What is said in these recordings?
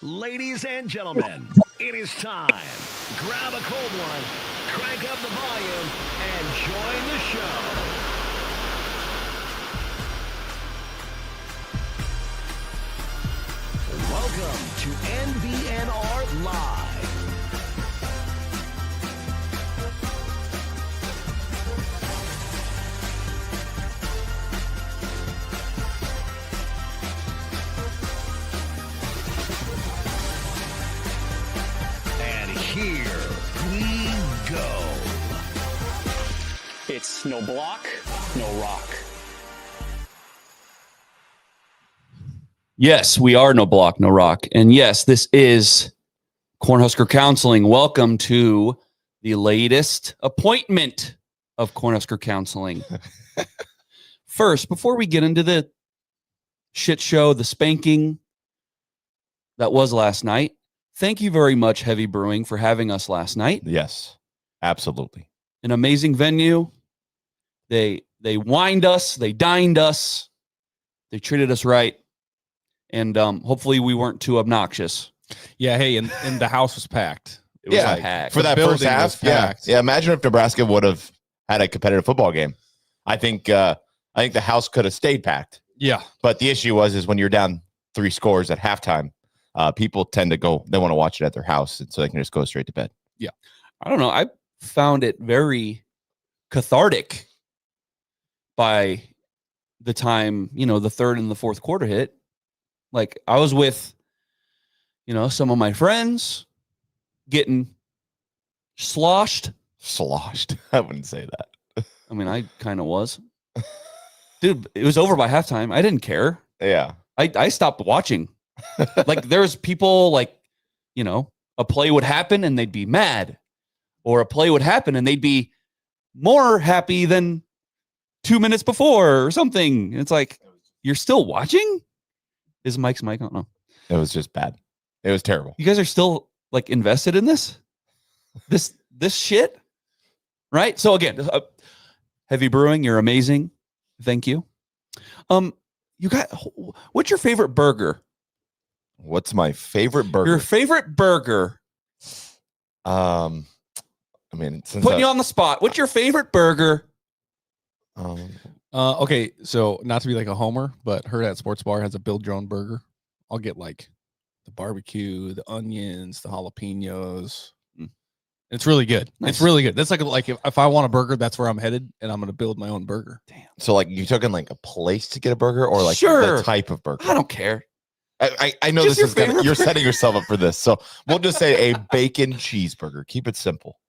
Ladies and gentlemen, it is time. Grab a cold one, crank up the volume, and join the show. Welcome to NBNR Live. And here we go. It's no block, no rock. Yes, we are no block, no rock. And yes, this is Cornhusker Counseling. Welcome to the latest appointment of Cornhusker Counseling. First, before we get into the shit show, the spanking that was last night, thank you very much, Heavy Brewing, for having us last night. Yes, absolutely. An amazing venue. They wined us. They dined us. They treated us right. And hopefully we weren't too obnoxious. Yeah, hey, and the house was packed. It was Yeah, packed. For that first building half. was Yeah. packed. Yeah. Imagine if Nebraska would have had a competitive football game. I think the house could have stayed packed. Yeah. But the issue is when you're down 3 scores at halftime, people tend to they want to watch it at their house, and so they can just go straight to bed. I don't know. I found it very cathartic by the time, the third and the fourth quarter hit. Like, I was with, some of my friends getting sloshed. Sloshed. I wouldn't say that. I mean, I kind of was. Dude, it was over by halftime. I didn't care. Yeah. I stopped watching. Like, there's people like, a play would happen and they'd be mad. Or a play would happen and they'd be more happy than 2 minutes before or something. It's like, you're still watching? Is Mike's mic? I don't know. It was just bad. It was terrible. You guys are still like invested in this shit, right? So again, Heavy Brewing, you're amazing. Thank you. You got, what's your favorite burger? What's my favorite burger? Your favorite burger. I mean, since Putting you on the spot. What's your favorite burger? Okay, so not to be like a homer, but Herd at Sports Bar has a build your own burger. I'll get like the barbecue, the onions, the jalapenos. It's really good. Nice. It's really good. That's like if I want a burger, that's where I'm headed, and I'm going to build my own burger. Damn. So like you took in like a place to get a burger, or like Sure. the type of burger? I don't care. I know Just this your is favorite you're burger. setting yourself up for this. So we'll just say a bacon cheeseburger. Keep it simple.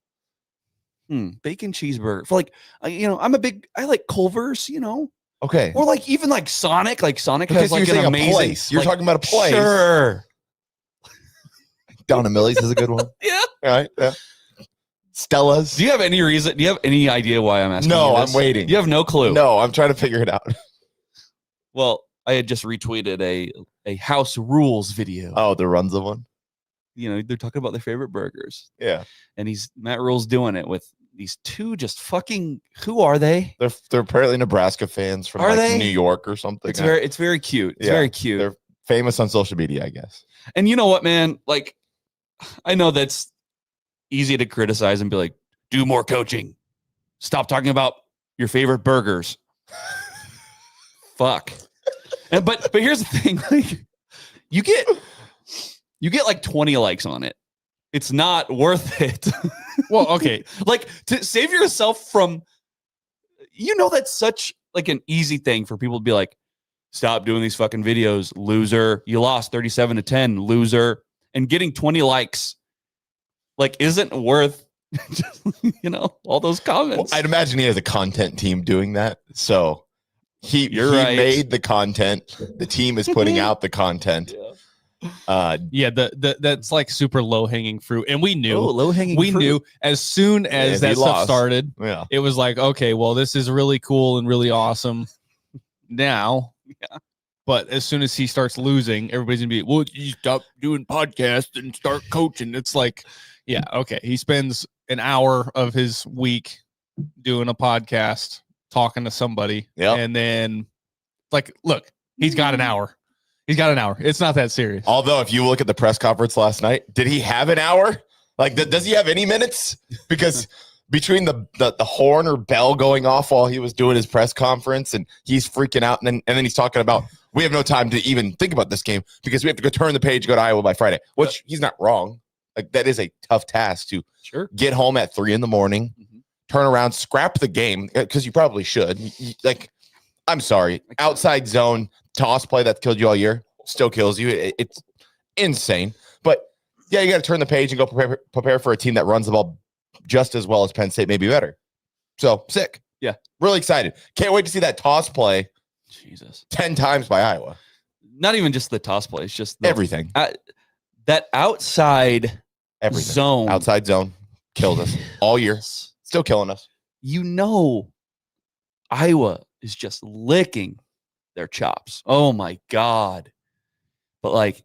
Bacon cheeseburger. For like, I like Culver's, Okay. or like even like Sonic. Like Sonic Because has like you're an saying amazing a place. You're like, talking about a place. Sure. Donna Millie's is a good one. Yeah. All right. Yeah. Stella's. Do you have any reason? Do you have any idea why I'm asking? No, you I'm this? waiting. You have no clue. No, I'm trying to figure it out. Well, I had just retweeted a house rules video. Oh, the Runza one. They're talking about their favorite burgers, Yeah. and Matt Rule's doing it with these two just fucking. Who are they? They're apparently Nebraska fans from Are like they? New York or something. It's very cute. It's Yeah, very cute. They're famous on social media, I guess. And you know what, man? Like, I know that's easy to criticize and be like, do more coaching. Stop talking about your favorite burgers. Fuck. But here's the thing. Like, you get like 20 likes on it. It's not worth it. Well, okay. Like, to save yourself from, that's such like an easy thing for people to be like, stop doing these fucking videos, loser. You lost 37-10, loser. And getting 20 likes, like, isn't worth, all those comments. Well, I'd imagine he has a content team doing that. So he right. made the content. The team is putting out the content. Yeah, that's like super low hanging fruit, and we knew. Low-hanging fruit. Knew as soon as If that he stuff lost. started. Yeah. It was like, okay, well, this is really cool and really awesome now. Yeah. But as soon as he starts losing, everybody's gonna be, well, you stop doing podcasts and start coaching. It's like, yeah, okay. He spends an hour of his week doing a podcast, talking to somebody, Yep. and then like, look, he's got an hour. He's got an hour. It's not that serious. Although, if you look at the press conference last night, did he have an hour? Like, does he have any minutes? Because between the horn or bell going off while he was doing his press conference, and he's freaking out, and then he's talking about we have no time to even think about this game because we have to go turn the page, go to Iowa by Friday. Which he's not wrong. Like, that is a tough task to get home at 3 a.m, turn around, scrap the game because you probably should. Like, I'm sorry, outside zone toss play that killed you all year still kills you. It's insane. But yeah, you got to turn the page and go prepare for a team that runs the ball just as well as Penn State, maybe better. So sick. Yeah. Really excited. Can't wait to see that toss play 10 times by Iowa. Not even just the toss play. It's just everything. That outside zone. Outside zone killed us all year. Still killing us. Iowa is just licking their chops. Oh my God. But like,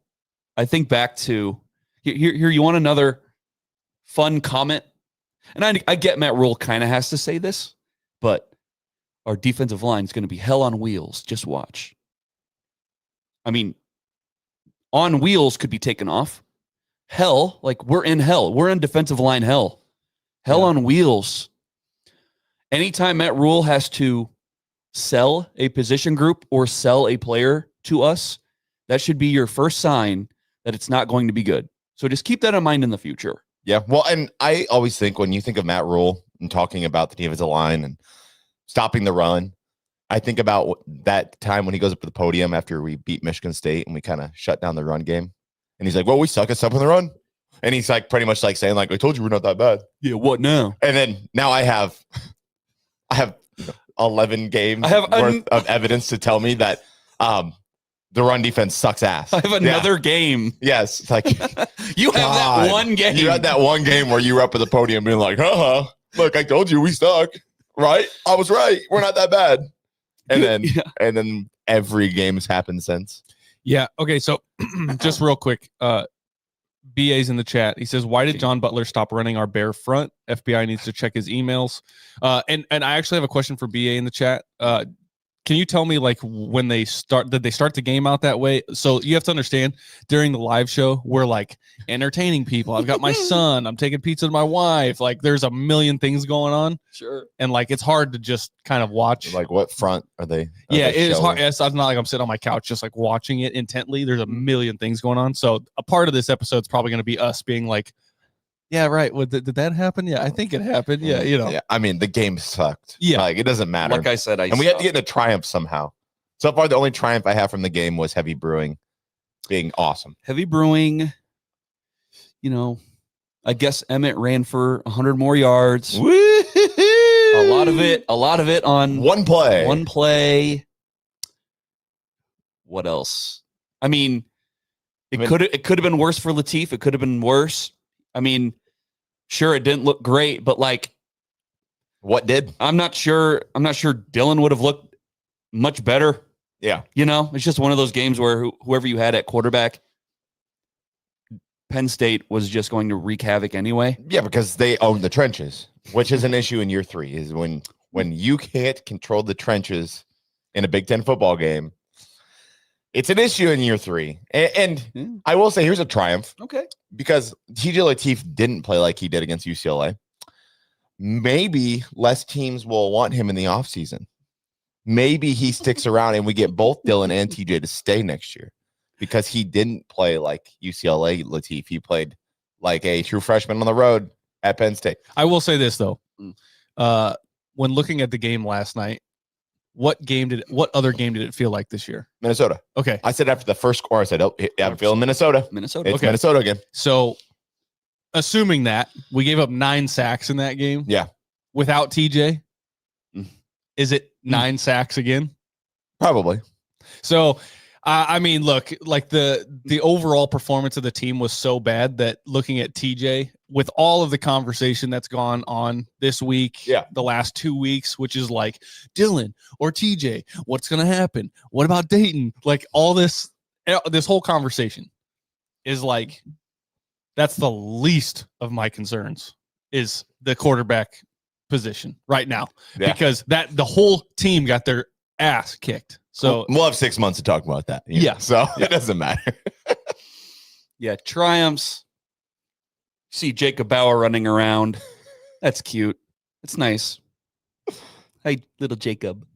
I think back to here, you want another fun comment? And I get Matt Rule kind of has to say this, but our defensive line is going to be hell on wheels. Just watch. I mean, on wheels could be taken off. Hell, like we're in hell. We're in defensive line hell. Hell on wheels. Anytime Matt Rule has to sell a position group or sell a player to us, that should be your first sign that it's not going to be good. So just keep that in mind in the future. Yeah. Well, and I always think when you think of Matt Rule and talking about the defensive line and stopping the run, I think about that time when he goes up to the podium after we beat Michigan State and we kind of shut down the run game. And he's like, well, we suck at stopping the run. And he's like pretty much like saying, like, I told you we're not that bad. Yeah, what now? And then now I have 11 games worth of evidence to tell me that the run defense sucks ass. I have another game. Yes. It's like you have that one game. You had that one game where you were up at the podium being like, look, I told you we suck. Right? I was right. We're not that bad. And then every game has happened since. Yeah. Okay. So just real quick, BA's in the chat. He says, why did John Butler stop running our bear front? FBI needs to check his emails. And I actually have a question for BA in the chat. Can you tell me, like, when did they start the game out that way? So you have to understand, during the live show, we're like entertaining people. I've got my son. I'm taking pizza to my wife. Like, there's a million things going on. Sure. And like, it's hard to just kind of watch. Like, what front are they? It is hard. It's not like I'm sitting on my couch just like watching it intently. There's a million things going on. So a part of this episode is probably going to be us being like, yeah, right. Well, did that happen? Yeah, I think it happened. Yeah, Yeah, I mean, the game sucked. Yeah. Like, it doesn't matter. like I said, and we had to get a triumph somehow. So far, the only triumph I have from the game was Heavy Brewing being awesome. Heavy Brewing, I guess Emmett ran for 100 more yards. Woo-hoo-hoo! A lot of it on one play. One play. What else? I mean, it could have been worse for Latif. It could have been worse. I mean, sure, it didn't look great, but like, what did? I'm not sure Dylan would have looked much better. Yeah. It's just one of those games where whoever you had at quarterback, Penn State was just going to wreak havoc anyway. Yeah, because they own the trenches, which is an issue in year 3, is when you can't control the trenches in a Big Ten football game. It's an issue in year 3. And I will say, here's a triumph. Okay. Because TJ Latif didn't play like he did against UCLA. Maybe less teams will want him in the offseason. Maybe he sticks around and we get both Dylan and TJ to stay next year, because he didn't play like UCLA Latif. He played like a true freshman on the road at Penn State. I will say this, though. When looking at the game last night, what other game did it feel like this year? Minnesota. Okay. I said after the first score, I said, I'm feeling Minnesota. It's Minnesota again. So, assuming that we gave up 9 sacks in that game. Yeah. Without TJ, is it 9 sacks again? Probably. So, I mean, look, like the overall performance of the team was so bad that looking at TJ, with all of the conversation that's gone on this week, the last 2 weeks, which is like Dylan or TJ, what's going to happen? What about Dayton? Like, all this whole conversation is like, that's the least of my concerns, is the quarterback position right now, because the whole team got their ass kicked So we'll have 6 months to talk about that. Yeah. So it doesn't matter. Yeah, triumphs. See Jacob Bauer running around. That's cute. It's nice. Hey, little Jacob.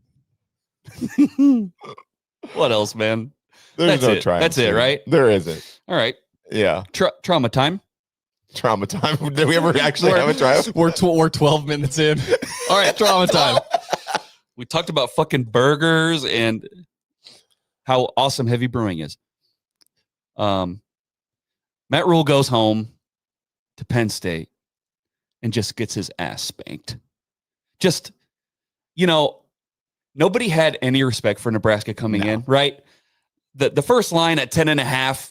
What else, man? There's no it. triumph. That's it, right? There isn't. All right. Yeah. Trauma time. Trauma time. Did we ever actually have a triumph? we're 12 minutes in. All right, trauma time. We talked about fucking burgers and how awesome heavy brewing is. Matt Rule goes home to Penn State and just gets his ass spanked. Just, nobody had any respect for Nebraska coming in, right? The first line at 10.5,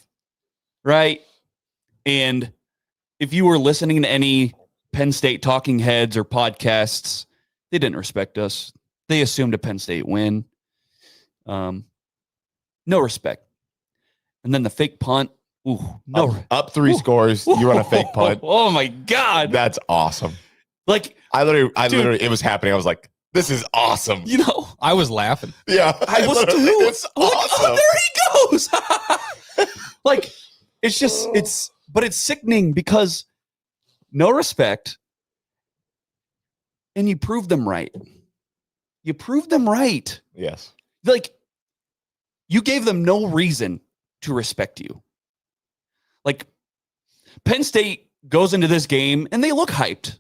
right? And if you were listening to any Penn State talking heads or podcasts, they didn't respect us. They assumed a Penn State win. No respect. And then the fake punt. Ooh, no. Up 3 scores. You run a fake punt. Oh my God. That's awesome. Like, I literally, it was happening. I was like, this is awesome. I was laughing. Yeah. I was too. It's Like, awesome. oh, there he goes. Like, but it's sickening because no respect. And you proved them right. You proved them right. Yes. Like, you gave them no reason to respect you. Like, Penn State goes into this game and they look hyped.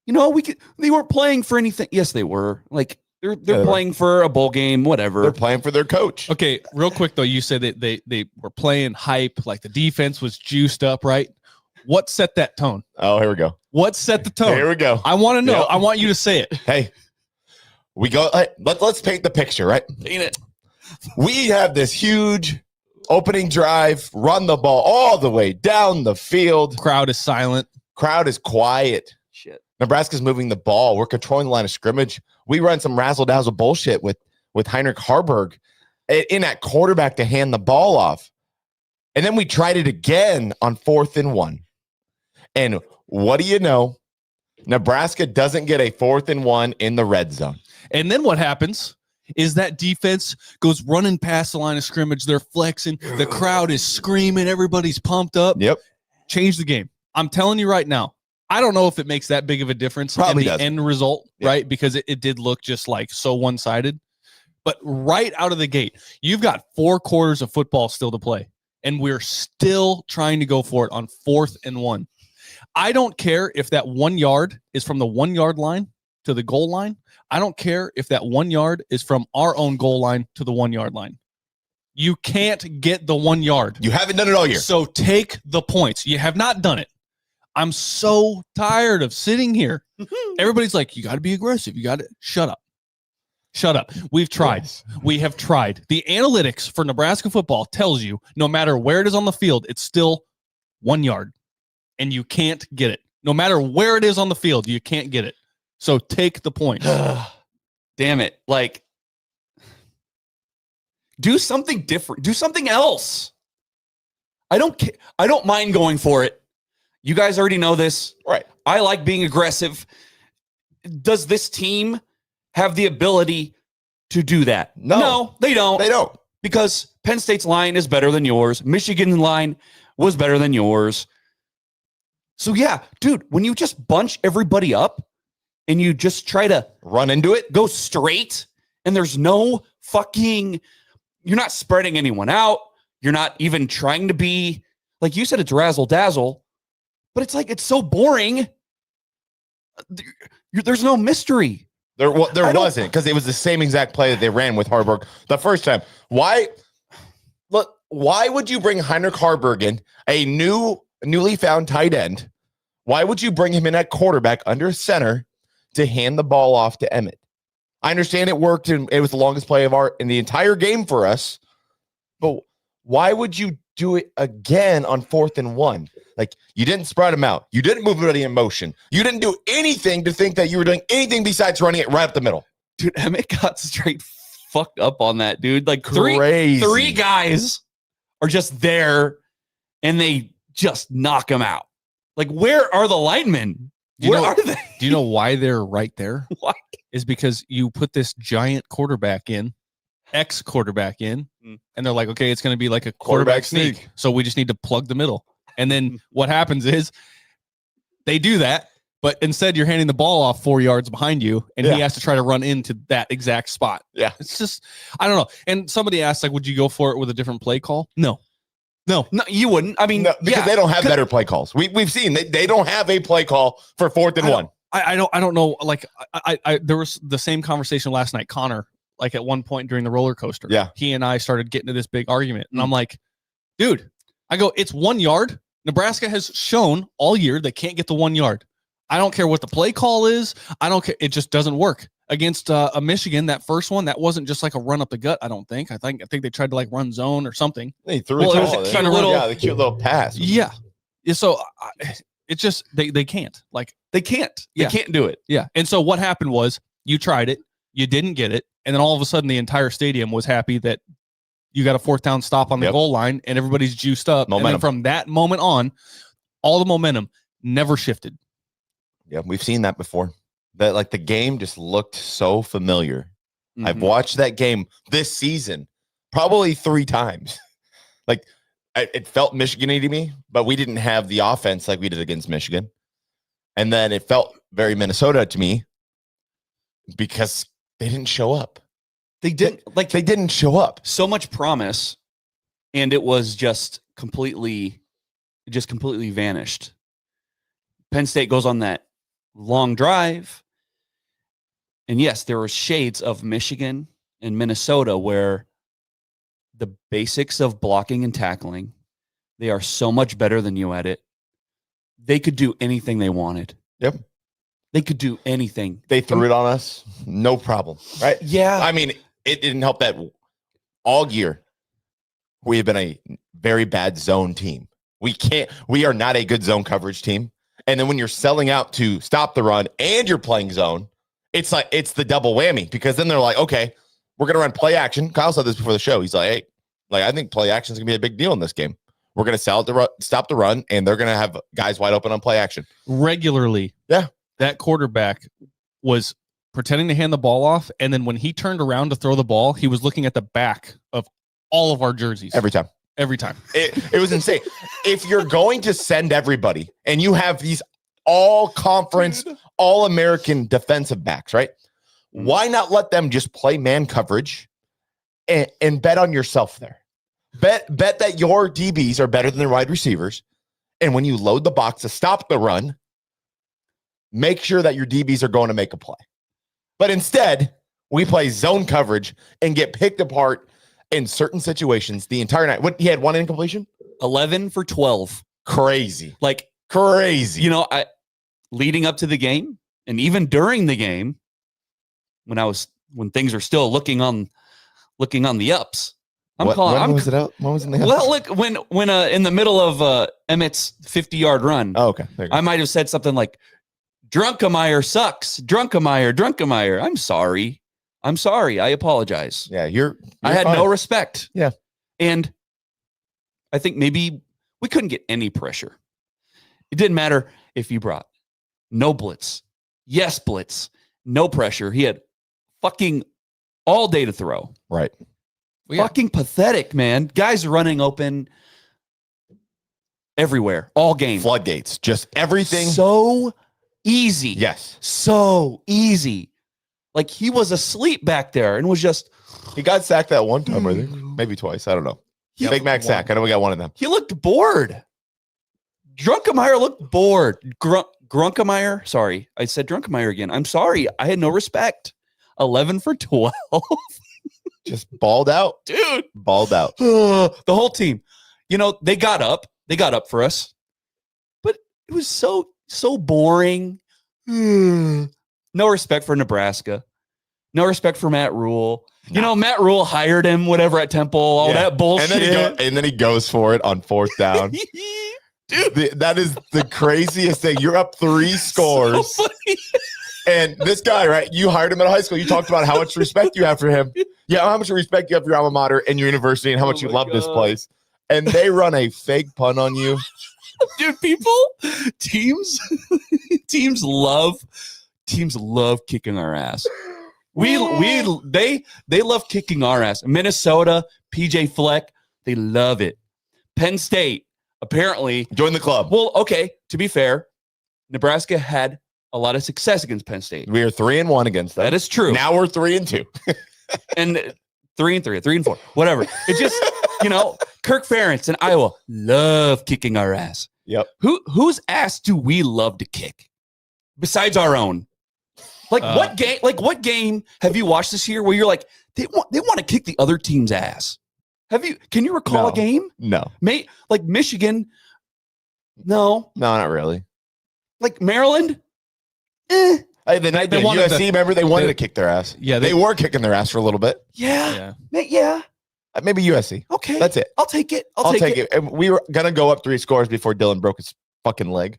They weren't playing for anything. Yes, they were. Like, they're playing for a bowl game, whatever. They're playing for their coach. Okay, real quick though, you said that they were playing hype, like the defense was juiced up, right? What set that tone? Oh, here we go. What set the tone? Here we go. I want to know. Yep. I want you to say it. Hey, we go. Let's paint the picture, right? Ain't it? We have this huge opening drive, run the ball all the way down the field. Crowd is silent. Crowd is quiet. Shit. Nebraska's moving the ball. We're controlling the line of scrimmage. We run some razzle-dazzle bullshit with Heinrich Harburg in at quarterback to hand the ball off. And then we tried it again on 4th and 1. And what do you know? Nebraska doesn't get a 4th and 1 in the red zone. And then what happens is that defense goes running past the line of scrimmage. They're flexing. The crowd is screaming. Everybody's pumped up. Yep. Change the game. I'm telling you right now. I don't know if it makes that big of a difference Probably in the doesn't. end result, Yeah. right? Because it did look just like so one-sided. But right out of the gate, you've got 4 quarters of football still to play. And we're still trying to go for it on 4th and 1. I don't care if that 1 yard is from the 1 yard line to the goal line. I don't care if that 1 yard is from our own goal line to the 1 yard line. You can't get the 1 yard. You haven't done it all year. So take the points. You have not done it. I'm so tired of sitting here. Everybody's like, you got to be aggressive. You got to shut up. Shut up. We've tried. Yes. We have tried. The analytics for Nebraska football tells you no matter where it is on the field, it's still 1 yard and you can't get it. No matter where it is on the field, you can't get it. So take the point. Damn it. Like, do something different. Do something else. I don't mind going for it. You guys already know this. Right. I like being aggressive. Does this team have the ability to do that? No, they don't. They don't. Because Penn State's line is better than yours. Michigan's line was better than yours. So yeah, dude, when you just bunch everybody up and you just try to Run into it. go straight and there's no fucking, you're not spreading anyone out. You're not even trying to be, like you said, it's razzle dazzle, but it's like, it's so boring. There's no mystery. There wasn't, because it was the same exact play that they ran with Harburg the first time. Why would you bring Heinrich Harburg in, a newly found tight end? Why would you bring him in at quarterback under center to hand the ball off to Emmett? I understand it worked and it was the longest play in the entire game for us, but why would you do it again on 4th and 1? Like, you didn't spread them out. You didn't move anybody in motion. You didn't do anything to think that you were doing anything besides running it right up the middle. Dude, Emmett got straight fucked up on that, dude. Like Crazy. three guys are just there and they just knock him out. Like, where are the linemen? Where are they? Do you know why they're right there? Why? Is because you put this giant quarterback in X quarterback in, and they're like, okay, it's going to be like a quarterback sneak. So we just need to plug the middle. And then what happens is they do that, but instead you're handing the ball off 4 yards behind you, and he has to try to run into that exact spot. Yeah. It's just, I don't know. And somebody asked, like, would you go for it with a different play call? No, you wouldn't. I mean, because they don't have better play calls. We've seen they don't have a play call for 4th and 1. I don't know. Like I there was the same conversation last night. Connor, like at one point during the roller coaster, he and I started getting to this big argument, and I'm like, dude, I go, it's 1 yard. Nebraska has shown all year they can't get the 1 yard. I don't care what the play call is. I don't care. It just doesn't work against a Michigan. That first one, that wasn't just like a run up the gut. I don't think. I think they tried to like run zone or something. They threw it was a cute little pass. Yeah. So it's just they can't. Like they can't. They can't do it. Yeah. And so what happened was you tried it, you didn't get it, and then all of a sudden the entire stadium was happy that you got a 4th down stop on the goal line, and everybody's juiced up. Momentum. And then from that moment on, all the momentum never shifted. Yeah, we've seen that before. That like the game just looked so familiar. I've watched that game this season probably 3 times. Like it felt Michigan-y to me, but we didn't have the offense like we did against Michigan. And then it felt very Minnesota to me because they didn't show up. They didn't show up. So much promise, and it was just completely vanished. Penn State goes on that long drive. And yes, there were shades of Michigan and Minnesota where the basics of blocking and tackling, they are so much better than you at it. They could do anything they wanted. Yep. They could do anything. They threw it on us. No problem. Right? Yeah. I mean, it didn't help that all year we have been a very bad zone team. We are not a good zone coverage team. And then when you're selling out to stop the run and you're playing zone, it's like it's the double whammy, because then they're like, okay, we're going to run play action. Kyle said this before the show. He's like, hey, like I think play action is going to be a big deal in this game. We're going to sell it to stop the run, and they're going to have guys wide open on play action. Regularly. Yeah. That quarterback was pretending to hand the ball off, and then when he turned around to throw the ball, he was looking at the back of all of our jerseys. Every time. It was insane. If you're going to send everybody and you have these all conference, all American defensive backs, right? Why not let them just play man coverage and bet on yourself there? Bet that your DBs are better than their wide receivers. And when you load the box to stop the run, make sure that your DBs are going to make a play. But instead, we play zone coverage and get picked apart in certain situations the entire night. He had 1 incompletion? 11 for 12. Crazy. Like crazy. You know, leading up to the game and even during the game, when things are still looking on the ups. When was it out? When was in the ups? Well, look, when in the middle of Emmett's 50-yard run. Oh, okay. I might have said something like, Drunkemeyer sucks. Drunkemeyer. I'm sorry. I apologize. Yeah, you're I had fine. no respect. Yeah. And I think maybe we couldn't get any pressure. It didn't matter if you brought no blitz, yes blitz, no pressure. He had fucking all day to throw. Right. Fucking pathetic, man. Guys running open everywhere, all game. Floodgates, just everything. So easy. Yes. So easy. Like he was asleep back there and was just. He got sacked that one time, I think. Maybe twice. I don't know. Big Mac sack. I know we got one of them. He looked bored. Drunkemeyer looked bored. Grunkemeyer. Sorry. I said Drunkemeyer again. I'm sorry. I had no respect. 11 for 12. Just balled out. Dude. Balled out. The whole team. You know, they got up. They got up for us. But it was so boring. No respect for Nebraska. No respect for Matt Rule. No. You know, Matt Rule hired him, whatever, at Temple, all that bullshit. And then he goes for it on 4th down. Dude. That is the craziest thing. You're up 3 scores. So and this guy, right? You hired him in high school. You talked about how much respect you have for him. Yeah, how much respect you have for your alma mater and your university and how much you love this place. And they run a fake punt on you. Dude, teams love kicking our ass. They love kicking our ass. Minnesota, PJ Fleck, they love it. Penn State, apparently. Join the club. Well, okay, to be fair, Nebraska had a lot of success against Penn State. We are 3-1 against them. That is true. Now we're 3-2. And 3-3, 3-4, whatever. It just, Kirk Ferentz in Iowa love kicking our ass. Yep. Whose ass do we love to kick besides our own? What game have you watched this year where you're like, they want to kick the other team's ass? Can you recall a game? No. Like Michigan? No. No, not really. Like Maryland? Hey, the night they wanted USC, remember they wanted to kick their ass. Yeah, they were kicking their ass for a little bit. Yeah. Maybe USC. Okay. That's it. I'll take it. I'll take it. And we were going to go up 3 scores before Dylan broke his fucking leg.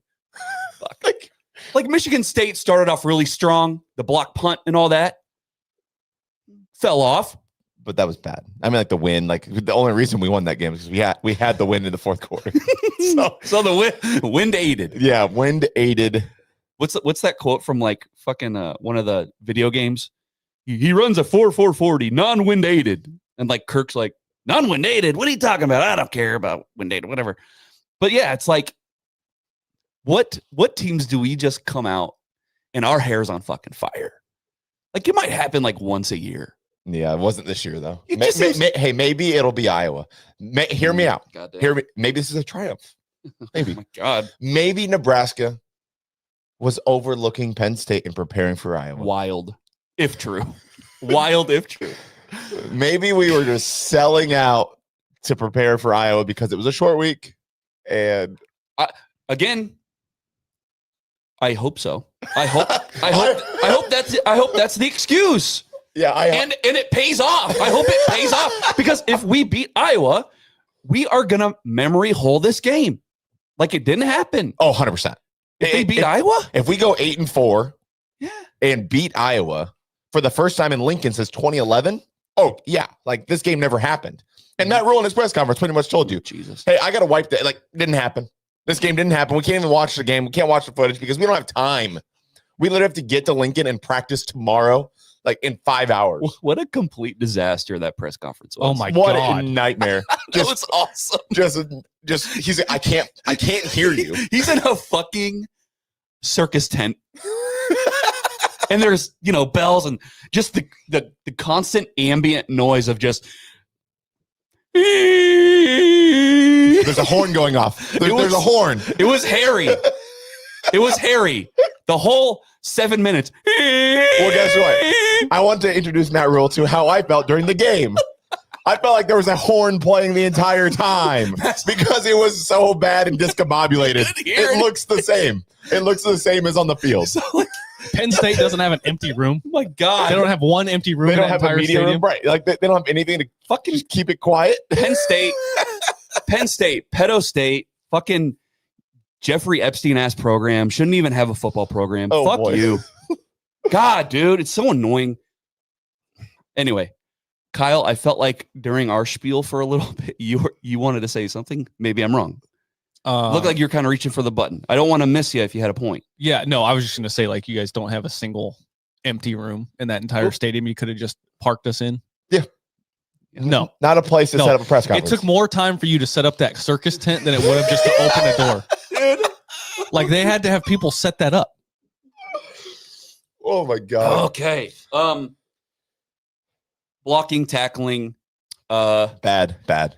Like Michigan State started off really strong, the block punt and all that. Fell off. But that was bad. I mean, like the win, like the only reason we won that game is because we had the win in the fourth quarter. so the wind aided. Yeah, wind aided. What's that quote from like fucking one of the video games? He runs a 4.40, non-wind aided. And like Kirk's like, non-wind aided? What are you talking about? I don't care about wind aided, whatever. But yeah, it's like, what teams do we just come out and our hair's on fucking fire? Like it might happen like once a year. Yeah, it wasn't this year though. Hey, maybe it'll be Iowa. Hear me out. Maybe this is a triumph. Maybe. Oh my God. Maybe Nebraska was overlooking Penn State and preparing for Iowa. Wild, if true. Wild, if true. Maybe we were just selling out to prepare for Iowa because it was a short week. And again, I hope so. I hope that's the excuse. Yeah, and it pays off. I hope it pays off because if we beat Iowa, we are gonna memory hole this game like it didn't happen. Oh, 100%. If we beat Iowa, if we go 8-4, yeah, and beat Iowa for the first time in Lincoln since 2011. Oh yeah, like this game never happened. And Matt Rule in his press conference pretty much told you, Jesus, hey, I got to wipe that. Like, didn't happen. This game didn't happen. We can't even watch the game. We can't watch the footage because we don't have time. We literally have to get to Lincoln and practice tomorrow, like in 5 hours. What a complete disaster that press conference was. Oh my what God. What a nightmare. That was awesome. Just he's like, I can't hear you. He's in a fucking circus tent. And there's, bells and just the constant ambient noise of just there's a horn going off. There's a horn. It was Harry. It was Harry. The whole 7 minutes. Well, guess what? I want to introduce Matt Rule to how I felt during the game. I felt like there was a horn playing the entire time because it was so bad and discombobulated. It looks the same. It looks the same as on the field. So, Penn State doesn't have an empty room. Oh my God. They don't have one empty room. They don't have a media media room, right? Like they don't have anything to fucking just keep it quiet. Penn State, Pedo State, fucking Jeffrey Epstein ass program. Shouldn't even have a football program. Oh, fuck boy. you. God, dude, it's so annoying. Anyway, Kyle, I felt like during our spiel for a little bit, you wanted to say something. Maybe I'm wrong. Looked like you're kind of reaching for the button. I don't want to miss you if you had a point. Yeah, no, I was just going to say, like, you guys don't have a single empty room in that entire stadium. You could have just parked us in. Yeah. No. Not a place to set up a press conference. It took more time for you to set up that circus tent than it would have just to open a door. Dude. Like, they had to have people set that up. Oh, my God. Okay. Blocking, tackling. Bad.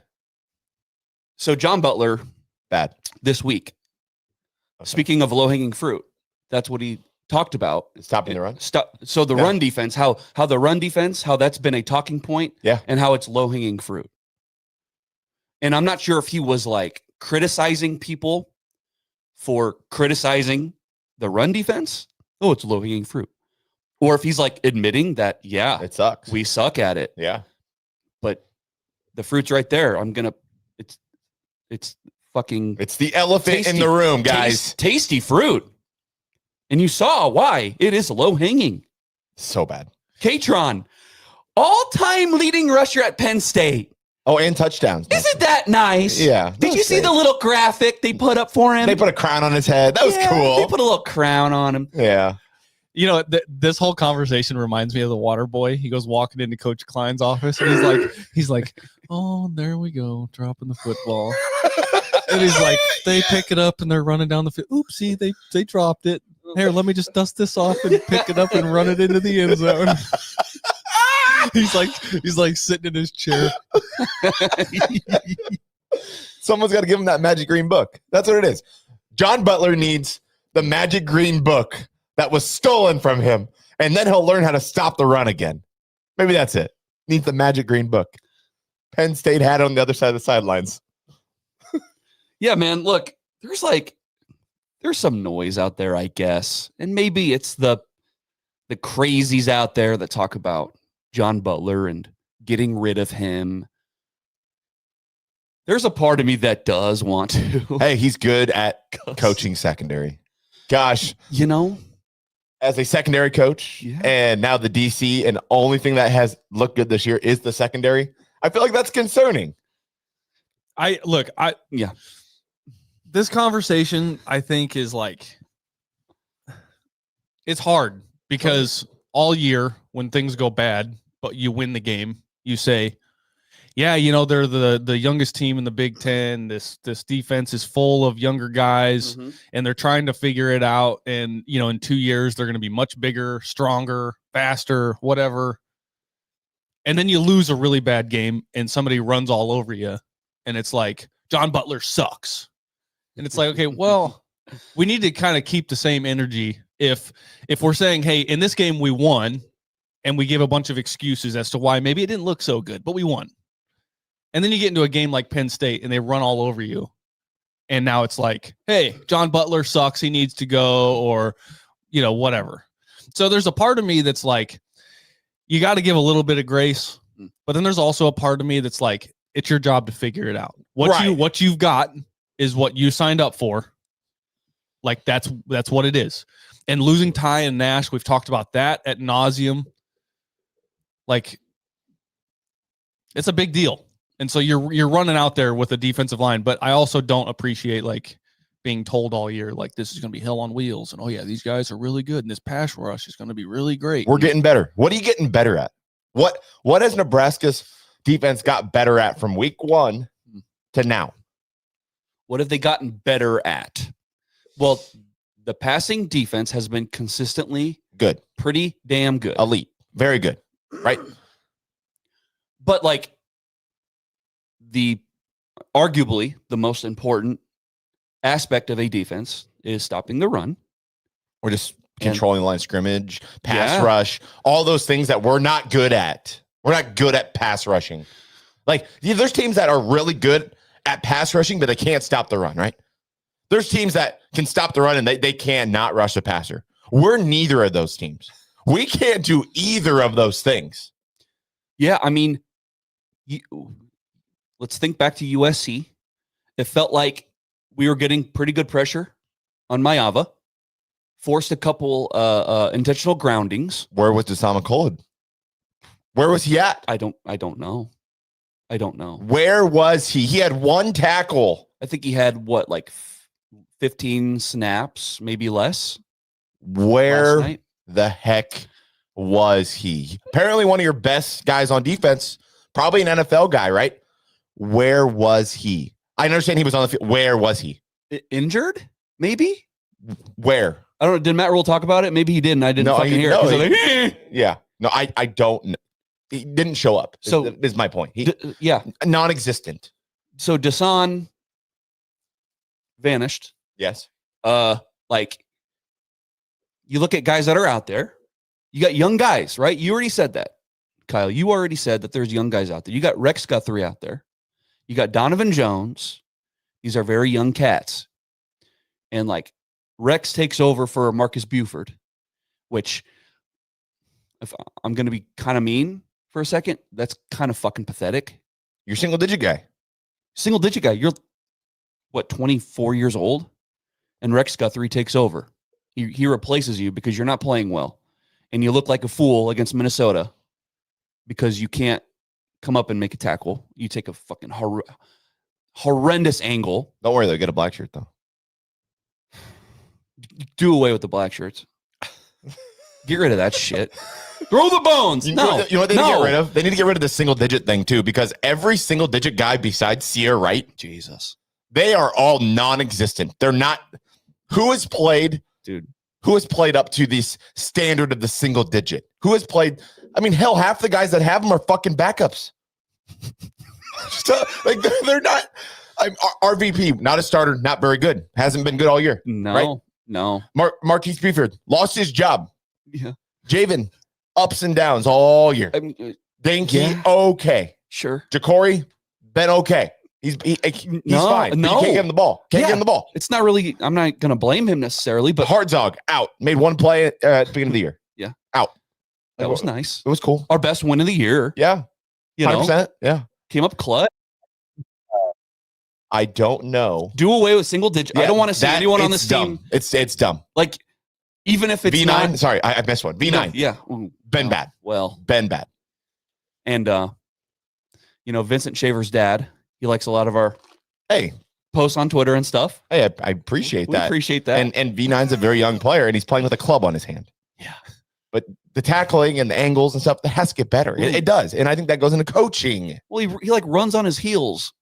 So John Butler. Bad. This week. Okay. Speaking of low-hanging fruit, that's what he talked about. Stopping the run. So the run defense, how the run defense, how that's been a talking point, and how it's low-hanging fruit. And I'm not sure if he was like criticizing people for criticizing the run defense. Oh, it's low-hanging fruit. Or if he's like admitting that, yeah, it sucks. We suck at it. Yeah. But the fruit's right there. It's fucking, it's the elephant in the room, guys. Tasty fruit. And you saw why. It is low hanging. So bad. Katron, all-time leading rusher at Penn State. Oh, and touchdowns. Isn't that nice? Yeah. Did you see the little graphic they put up for him? They put a crown on his head. That was cool. They put a little crown on him. Yeah. You know, this whole conversation reminds me of the water boy. He goes walking into Coach Klein's office, and he's like, oh, there we go, dropping the football. And he's like, they pick it up and they're running down the field. Oopsie, they dropped it. Here, let me just dust this off and pick it up and run it into the end zone. He's like sitting in his chair. Someone's got to give him that magic green book. That's what it is. John Butler needs the magic green book that was stolen from him, and then he'll learn how to stop the run again. Maybe that's it. Needs the magic green book. Penn State had it on the other side of the sidelines. Yeah, man, look, there's some noise out there, I guess. And maybe it's the crazies out there that talk about John Butler and getting rid of him. There's a part of me that does want to. Hey, he's good at coaching secondary. Gosh, you know, as a secondary coach and now the DC, and the only thing that has looked good this year is the secondary. I feel like that's concerning. This conversation, I think, is like, it's hard because all year when things go bad, but you win the game, you say, yeah, you know, they're the youngest team in the Big Ten. This defense is full of younger guys, and they're trying to figure it out. And, you know, in 2 years, they're going to be much bigger, stronger, faster, whatever. And then you lose a really bad game, and somebody runs all over you, and it's like, John Butler sucks. And it's like, okay, well, we need to kind of keep the same energy. If we're saying, hey, in this game we won, and we give a bunch of excuses as to why maybe it didn't look so good, but we won. And then you get into a game like Penn State and they run all over you. And now it's like, hey, John Butler sucks. He needs to go, or, you know, whatever. So there's a part of me that's like, you got to give a little bit of grace. But then there's also a part of me that's like, it's your job to figure it out. What you've got is what you signed up for. Like that's what it is. And losing Ty and Nash, we've talked about that ad nauseum. Like, it's a big deal. And so you're running out there with a defensive line, but I also don't appreciate like being told all year, like, this is going to be hell on wheels. And, oh yeah, these guys are really good. And this pass rush is going to be really great. We're getting better. What are you getting better at? What has Nebraska's defense got better at from week 1 to now? What have they gotten better at? Well, the passing defense has been consistently good. Pretty damn good. Elite. Very good. Right? But like, arguably the most important aspect of a defense is stopping the run. Or just controlling line of scrimmage, pass rush, all those things that we're not good at. We're not good at pass rushing. Like, there's teams that are really good at pass rushing, but they can't stop the run, right? There's teams that can stop the run and they cannot rush the passer. We're neither of those teams. We can't do either of those things. Yeah, I mean, let's think back to USC. It felt like we were getting pretty good pressure on Mayava, forced a couple intentional groundings. Where was Desama Khalid? Where was he at? I don't know. Where was he? He had one tackle. I think he had what, like 15 snaps, maybe less. Where the heck was he? Apparently one of your best guys on defense, probably an NFL guy, right? Where was he? I understand he was on the field. Where was he? Injured? Maybe? Where? I don't know. Did Matt Rule talk about it? Maybe he didn't. I didn't fucking hear it. Yeah. No, I don't know. He didn't show up. So is my point. Non-existent. So Desan vanished. Yes. Like, you look at guys that are out there. You got young guys, right? You already said that, Kyle. You already said that there's young guys out there. You got Rex Guthrie out there. You got Donovan Jones. These are very young cats. And like, Rex takes over for Marcus Buford, which, if I'm going to be kind of mean for a second, that's kind of fucking pathetic. You're single digit guy. You're what, 24 years old? And Rex Guthrie takes over. He replaces you because you're not playing well. And you look like a fool against Minnesota because you can't come up and make a tackle. You take a fucking horrendous angle. Don't worry, they'll get a black shirt, though. Do away with the black shirts. Get rid of that shit. Throw the bones. You know what they need to no. get rid of? They need to get rid of the single digit thing too, because every single digit guy besides Sierra Wright, Jesus, they are all non-existent. They're not. Who has played, dude? Who has played up to this standard of the single digit? Who has played? I mean, hell, half the guys that have them are fucking backups. So, like they're not. RVP, not a starter, not very good. Hasn't been good all year. No. Marquise Beeford lost his job. Yeah. Javen, ups and downs all year. I mean, Dinky, okay. Sure. Ja'Cory, been okay. He's fine. But you can't get him the ball. Can't get him the ball. It's not really. I'm not going to blame him necessarily, but Hardzog out. Made one play at the beginning of the year. Yeah. Out. That was nice. It was cool. Our best win of the year. Yeah. 100%. Yeah. Came up clutch. I don't know. Do away with single digit. Yeah, I don't want to see anyone on this dumb. team. It's dumb. Like, even if it's V9. not. Sorry, I missed one. V9. Yeah. Ben bad. Well. Ben bad. And, Vincent Shaver's dad, he likes a lot of our posts on Twitter and stuff. Hey, I appreciate that. We appreciate that. And V9's a very young player, and he's playing with a club on his hand. Yeah. But the tackling and the angles and stuff, that has to get better. It does. And I think that goes into coaching. Well, he like runs on his heels,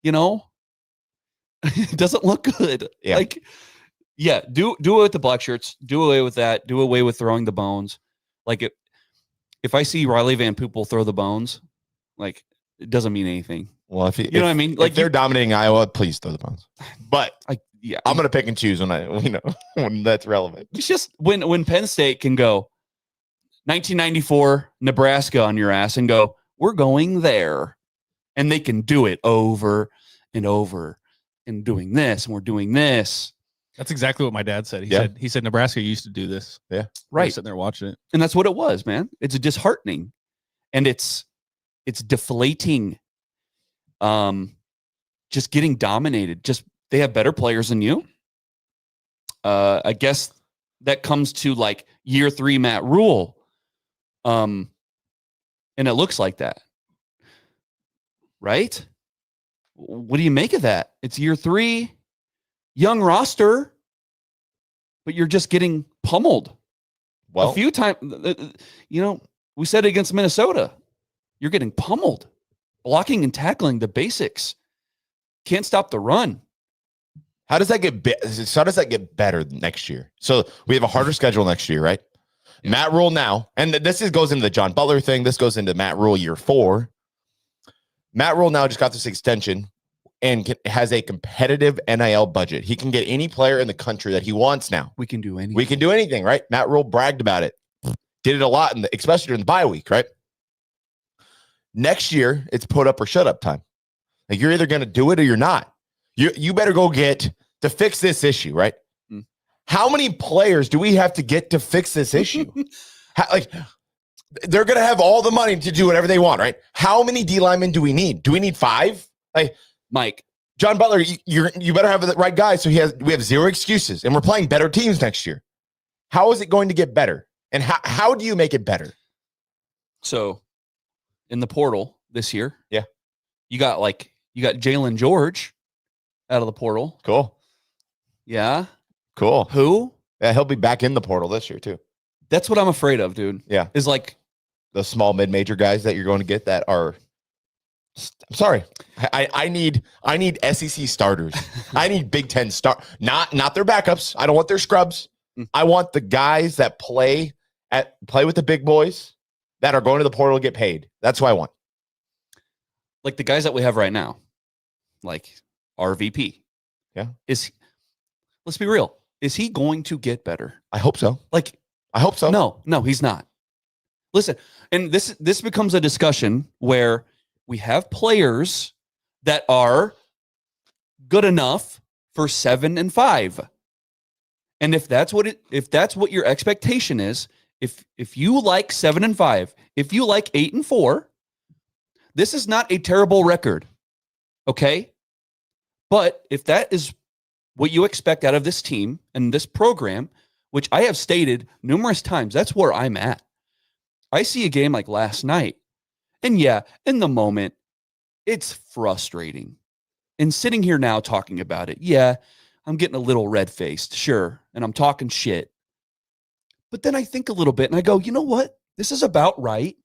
It doesn't look good. Yeah. Do away with the black shirts. Do away with that. Do away with throwing the bones. Like, if I see Riley Van Poopel throw the bones, like, it doesn't mean anything. Well, if you know what I mean? Like, if they're dominating Iowa, please throw the bones. But I'm going to pick and choose when that's relevant. It's just when Penn State can go 1994 Nebraska on your ass and go, we're going there, and they can do it over and over and doing this, and we're doing this. That's exactly what my dad said. He said Nebraska used to do this. Yeah. Right. Sitting there watching it. And that's what it was, man. It's disheartening. And it's deflating. Just getting dominated. They have better players than you. I guess that comes to like year 3 Matt Rule. And it looks like that. Right? What do you make of that? It's year 3, young roster, but you're just getting pummeled. Well, a few times, we said it against Minnesota. You're getting pummeled. Blocking and tackling, the basics. Can't stop the run. How does that get better next year? So we have a harder schedule next year, right? Yeah. Matt Rule now, and this goes into the John Butler thing. This goes into Matt Rule year 4. Matt Rule now just got this extension and has a competitive NIL budget. He can get any player in the country that he wants now. We can do anything. We can do anything, right? Matt Rule bragged about it. Did it a lot, especially during the bye week, right? Next year, it's put up or shut up time. Like, you're either going to do it or you're not. You better go get to fix this issue, right? How many players do we have to get to fix this issue? They're going to have all the money to do whatever they want, right? How many D linemen do we need? Do we need 5? Like, Mike, John Butler, you better have the right guy. So we have 0 excuses, and we're playing better teams next year. How is it going to get better? And how do you make it better? So, in the portal this year, yeah, you got Jalen George out of the portal. Cool. Yeah. Cool. Who? Yeah, he'll be back in the portal this year too. That's what I'm afraid of, dude. Yeah. Is like the small mid-major guys that you're going to get that are. I'm sorry. I need SEC starters. I need Big Ten not their backups. I don't want their scrubs. I want the guys that play with the big boys that are going to the portal to get paid. That's what I want. Like the guys that we have right now, like RVP. Yeah. Let's be real. Is he going to get better? I hope so. I hope so. No, he's not. Listen, and this becomes a discussion where we have players that are good enough for 7 and 5. And if that's what your expectation is, if you like 7 and 5, if you like 8 and 4, this is not a terrible record. Okay? But if that is what you expect out of this team and this program, which I have stated numerous times, that's where I'm at. I see a game like last night, and yeah, in the moment, it's frustrating. And sitting here now talking about it, yeah, I'm getting a little red-faced, sure, and I'm talking shit. But then I think a little bit and I go, you know what? This is about right.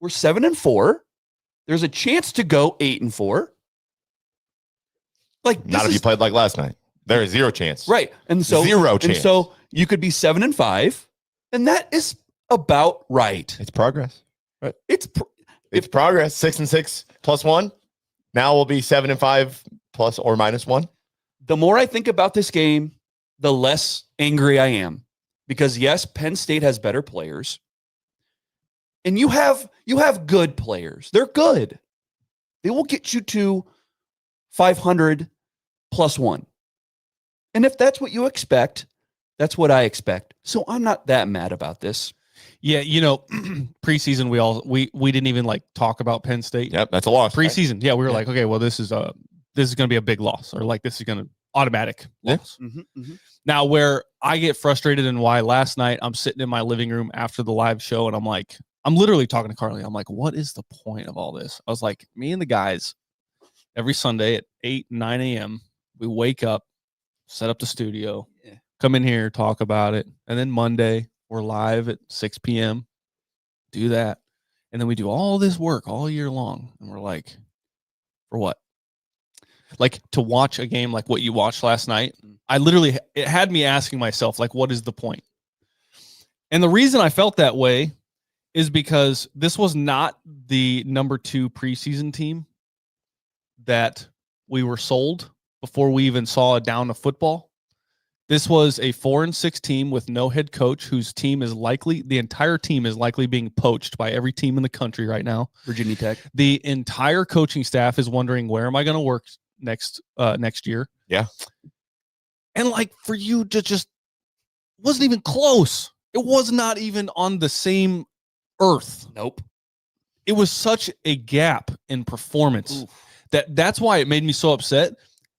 We're 7-4. There's a chance to go 8-4. Like not if you played like last night. There is zero chance. Right. And so zero chance. And so you could be 7-5, and that is about right. It's progress. Right. It's progress. 6-6 plus 1. Now we'll be 7-5 plus or minus 1. The more I think about this game, the less angry I am. Because yes, Penn State has better players. And you have good players. They're good. They will get you to 500 plus 1. And if that's what you expect, that's what I expect. So I'm not that mad about this. Yeah, preseason we didn't even like talk about Penn State. Yep, that's a loss. Preseason, right? Yeah, we were like, okay, well, this is going to be a big loss, or like this is going to automatic loss. Mm-hmm, mm-hmm. Now, where I get frustrated and why last night I'm sitting in my living room after the live show and I'm literally talking to Carly. I'm like, what is the point of all this? I was like, me and the guys every Sunday at 8, 9 a.m. we wake up, set up the studio, come in here, talk about it, and then Monday we're live at 6 p.m. Do that. And then we do all this work all year long. And we're like, for what? Like to watch a game like what you watched last night. It had me asking myself, like, what is the point? And the reason I felt that way is because this was not the number 2 preseason team that we were sold before we even saw a down of football. This was a 4-6 team with no head coach, whose team is the entire team is likely being poached by every team in the country right now. Virginia Tech. The entire coaching staff is wondering, where am I going to work next year? Yeah. And like for you to just wasn't even close. It was not even on the same earth. Nope. It was such a gap in performance. That's why it made me so upset,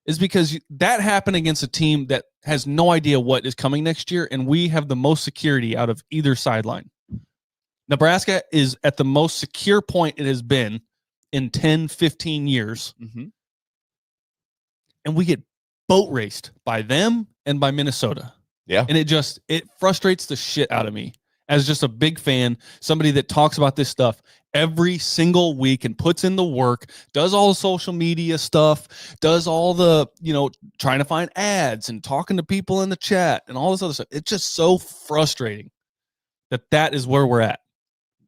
is because that happened against a team that has no idea what is coming next year, and we have the most security out of either sideline. Nebraska is at the most secure point it has been in 10, 15 years. Mm-hmm. And we get boat raced by them and by Minnesota. Yeah. And it frustrates the shit out of me as just a big fan, somebody that talks about this stuff every single week and puts in the work, does all the social media stuff, does all the, trying to find ads and talking to people in the chat and all this other stuff. It's just so frustrating that is where we're at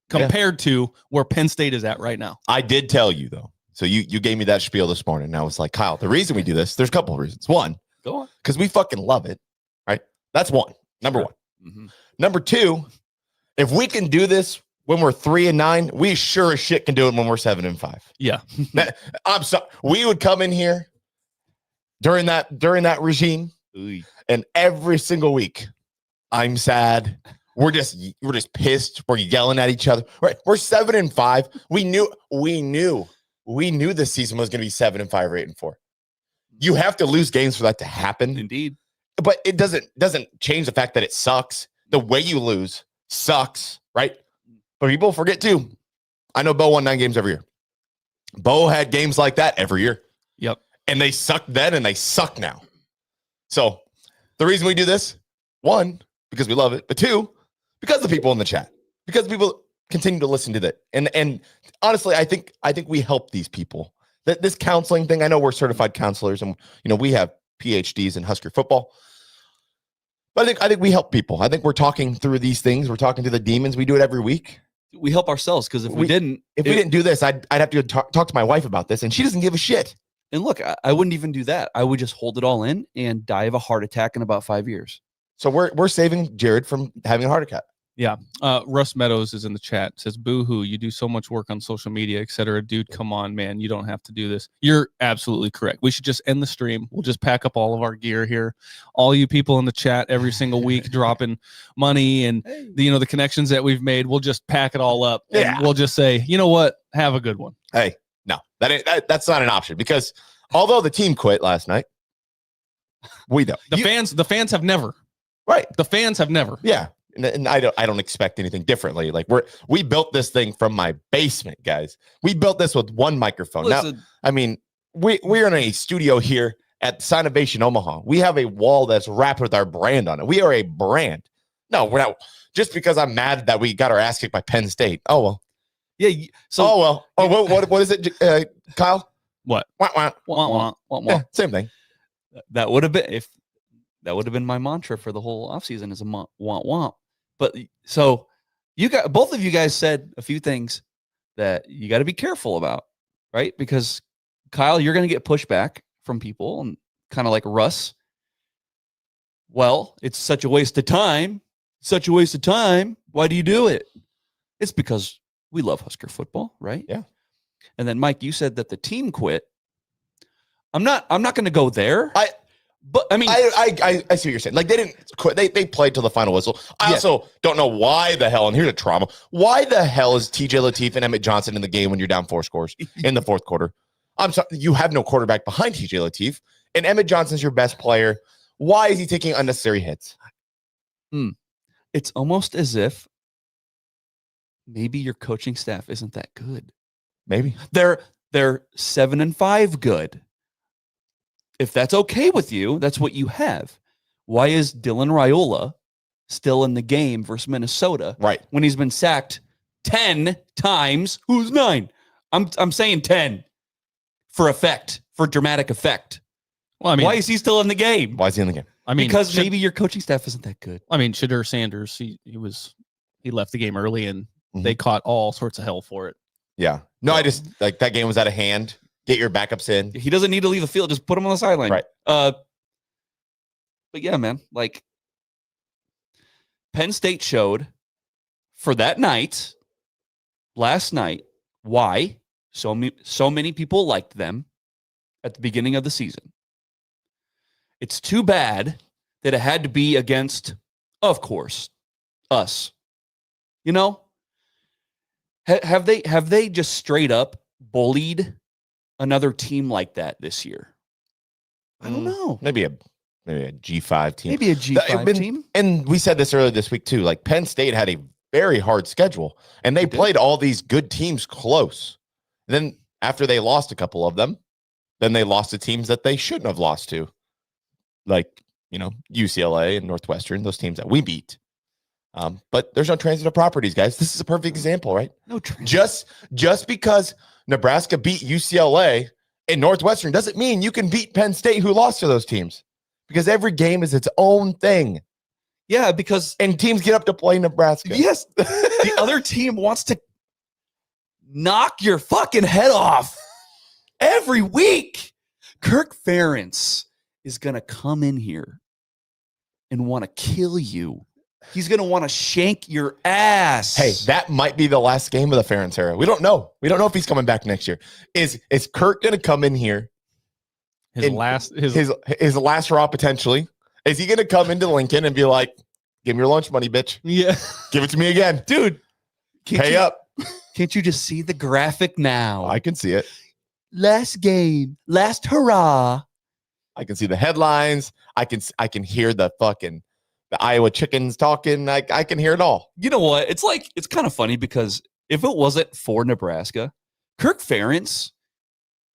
compared to where Penn State is at right now. I did tell you, though. So you gave me that spiel this morning, and I was like, Kyle, the reason we do this, there's a couple of reasons. One, go on, because we fucking love it, right? That's one. Number one. Mm-hmm. Number 2, if we can do this when we're 3-9, we sure as shit can do it when we're 7-5. Yeah. I'm sorry. We would come in here during that regime, and every single week, I'm sad. We're just pissed. We're yelling at each other. Right? We're 7-5. We knew this season was going to be 7-5 or 8-4. You have to lose games for that to happen. Indeed. But it doesn't change the fact that it sucks. The way you lose sucks, right? But people forget too. I know Bo won 9 games every year. Bo had games like that every year. Yep. And they sucked then and they suck now. So the reason we do this, 1, because we love it, but 2, because the people in the chat, because people continue to listen to that. And honestly, I think we help these people. That this counseling thing, I know we're certified counselors and we have PhDs in Husker football. But I think we help people. I think we're talking through these things. We're talking to the demons. We do it every week. We help ourselves, because if we didn't do this, I'd have to talk to my wife about this, and she doesn't give a shit. And look, I wouldn't even do that. I would just hold it all in and die of a heart attack in about 5 years. So we're saving Jared from having a heart attack. Yeah. Russ Meadows is in the chat. Says, boo-hoo, you do so much work on social media, etc. Dude, come on, man. You don't have to do this. You're absolutely correct. We should just end the stream. We'll just pack up all of our gear here. All you people in the chat every single week dropping money and the connections that we've made, we'll just pack it all up. Yeah. And we'll just say, you know what? Have a good one. Hey, no, that's not an option, because although the team quit last night, we don't. The fans have never. Right. The fans have never. Yeah. And I don't expect anything differently. Like we built this thing from my basement, guys. We built this with one microphone. Listen. Now, I mean, we're in a studio here at Sinovation Omaha. We have a wall that's wrapped with our brand on it. We are a brand. No, we're not. Just because I'm mad that we got our ass kicked by Penn State. Oh, well. Yeah. What is it, Kyle? What? Wah, wah. Wah, wah, wah, wah. Yeah, same thing. That would have been my mantra for the whole offseason is a womp womp. But so both of you guys said a few things that you got to be careful about, right? Because Kyle, you're going to get pushback from people and kind of like Russ. Well, it's such a waste of time. Such a waste of time. Why do you do it? It's because we love Husker football, right? Yeah. And then Mike, you said that the team quit. I'm not going to go there. I see what you're saying. Like, they didn't quit. They played till the final whistle. I also don't know why the hell, and here's a trauma. Why the hell is TJ Lateef and Emmett Johnson in the game when you're down 4 scores in the fourth quarter? I'm sorry. You have no quarterback behind TJ Lateef, and Emmett Johnson's your best player. Why is he taking unnecessary hits? It's almost as if maybe your coaching staff isn't that good. Maybe. They're 7-5 good. If that's okay with you, that's what you have. Why is Dylan Raiola still in the game versus Minnesota? Right. When he's been sacked 10 times. Who's 9? I'm saying 10 for effect, for dramatic effect. Well, I mean, why is he still in the game? Why is he in the game? I mean, because maybe your coaching staff isn't that good. I mean, Shadur Sanders, he left the game early and they caught all sorts of hell for it. Yeah. No, I just like that game was out of hand. Get your backups in. He doesn't need to leave the field. Just put him on the sideline. Right. But yeah, man, like Penn State showed for that night, last night, why so many people liked them at the beginning of the season. It's too bad that it had to be against, of course, us. You know, have they just straight up bullied another team like that this year? I don't know. Maybe a G5 team. Maybe a G5 team. And we said this earlier this week too. Like Penn State had a very hard schedule, and they played all these good teams close. And then after they lost a couple of them, then they lost to teams that they shouldn't have lost to, like UCLA and Northwestern, those teams that we beat. But there's no transitive properties, guys. This is a perfect example, right? No transitive. Just because Nebraska beat UCLA and Northwestern doesn't mean you can beat Penn State, who lost to those teams, because every game is its own thing. Yeah, and teams get up to play Nebraska. Yes, the other team wants to knock your fucking head off every week. Kirk Ferentz is going to come in here and want to kill you. He's going to want to shank your ass. Hey, that might be the last game of the Ferentz era. We don't know. We don't know if he's coming back next year. Is Kirk going to come in here? His last raw potentially. Is he going to come into Lincoln and be like, "Give me your lunch money, bitch. Yeah, give it to me again, dude. Pay up." Can't you just see the graphic now? I can see it. Last game, last hurrah. I can see the headlines. I can hear the Iowa chickens talking. I can hear it all. You know what? It's kind of funny because if it wasn't for Nebraska, Kirk Ferentz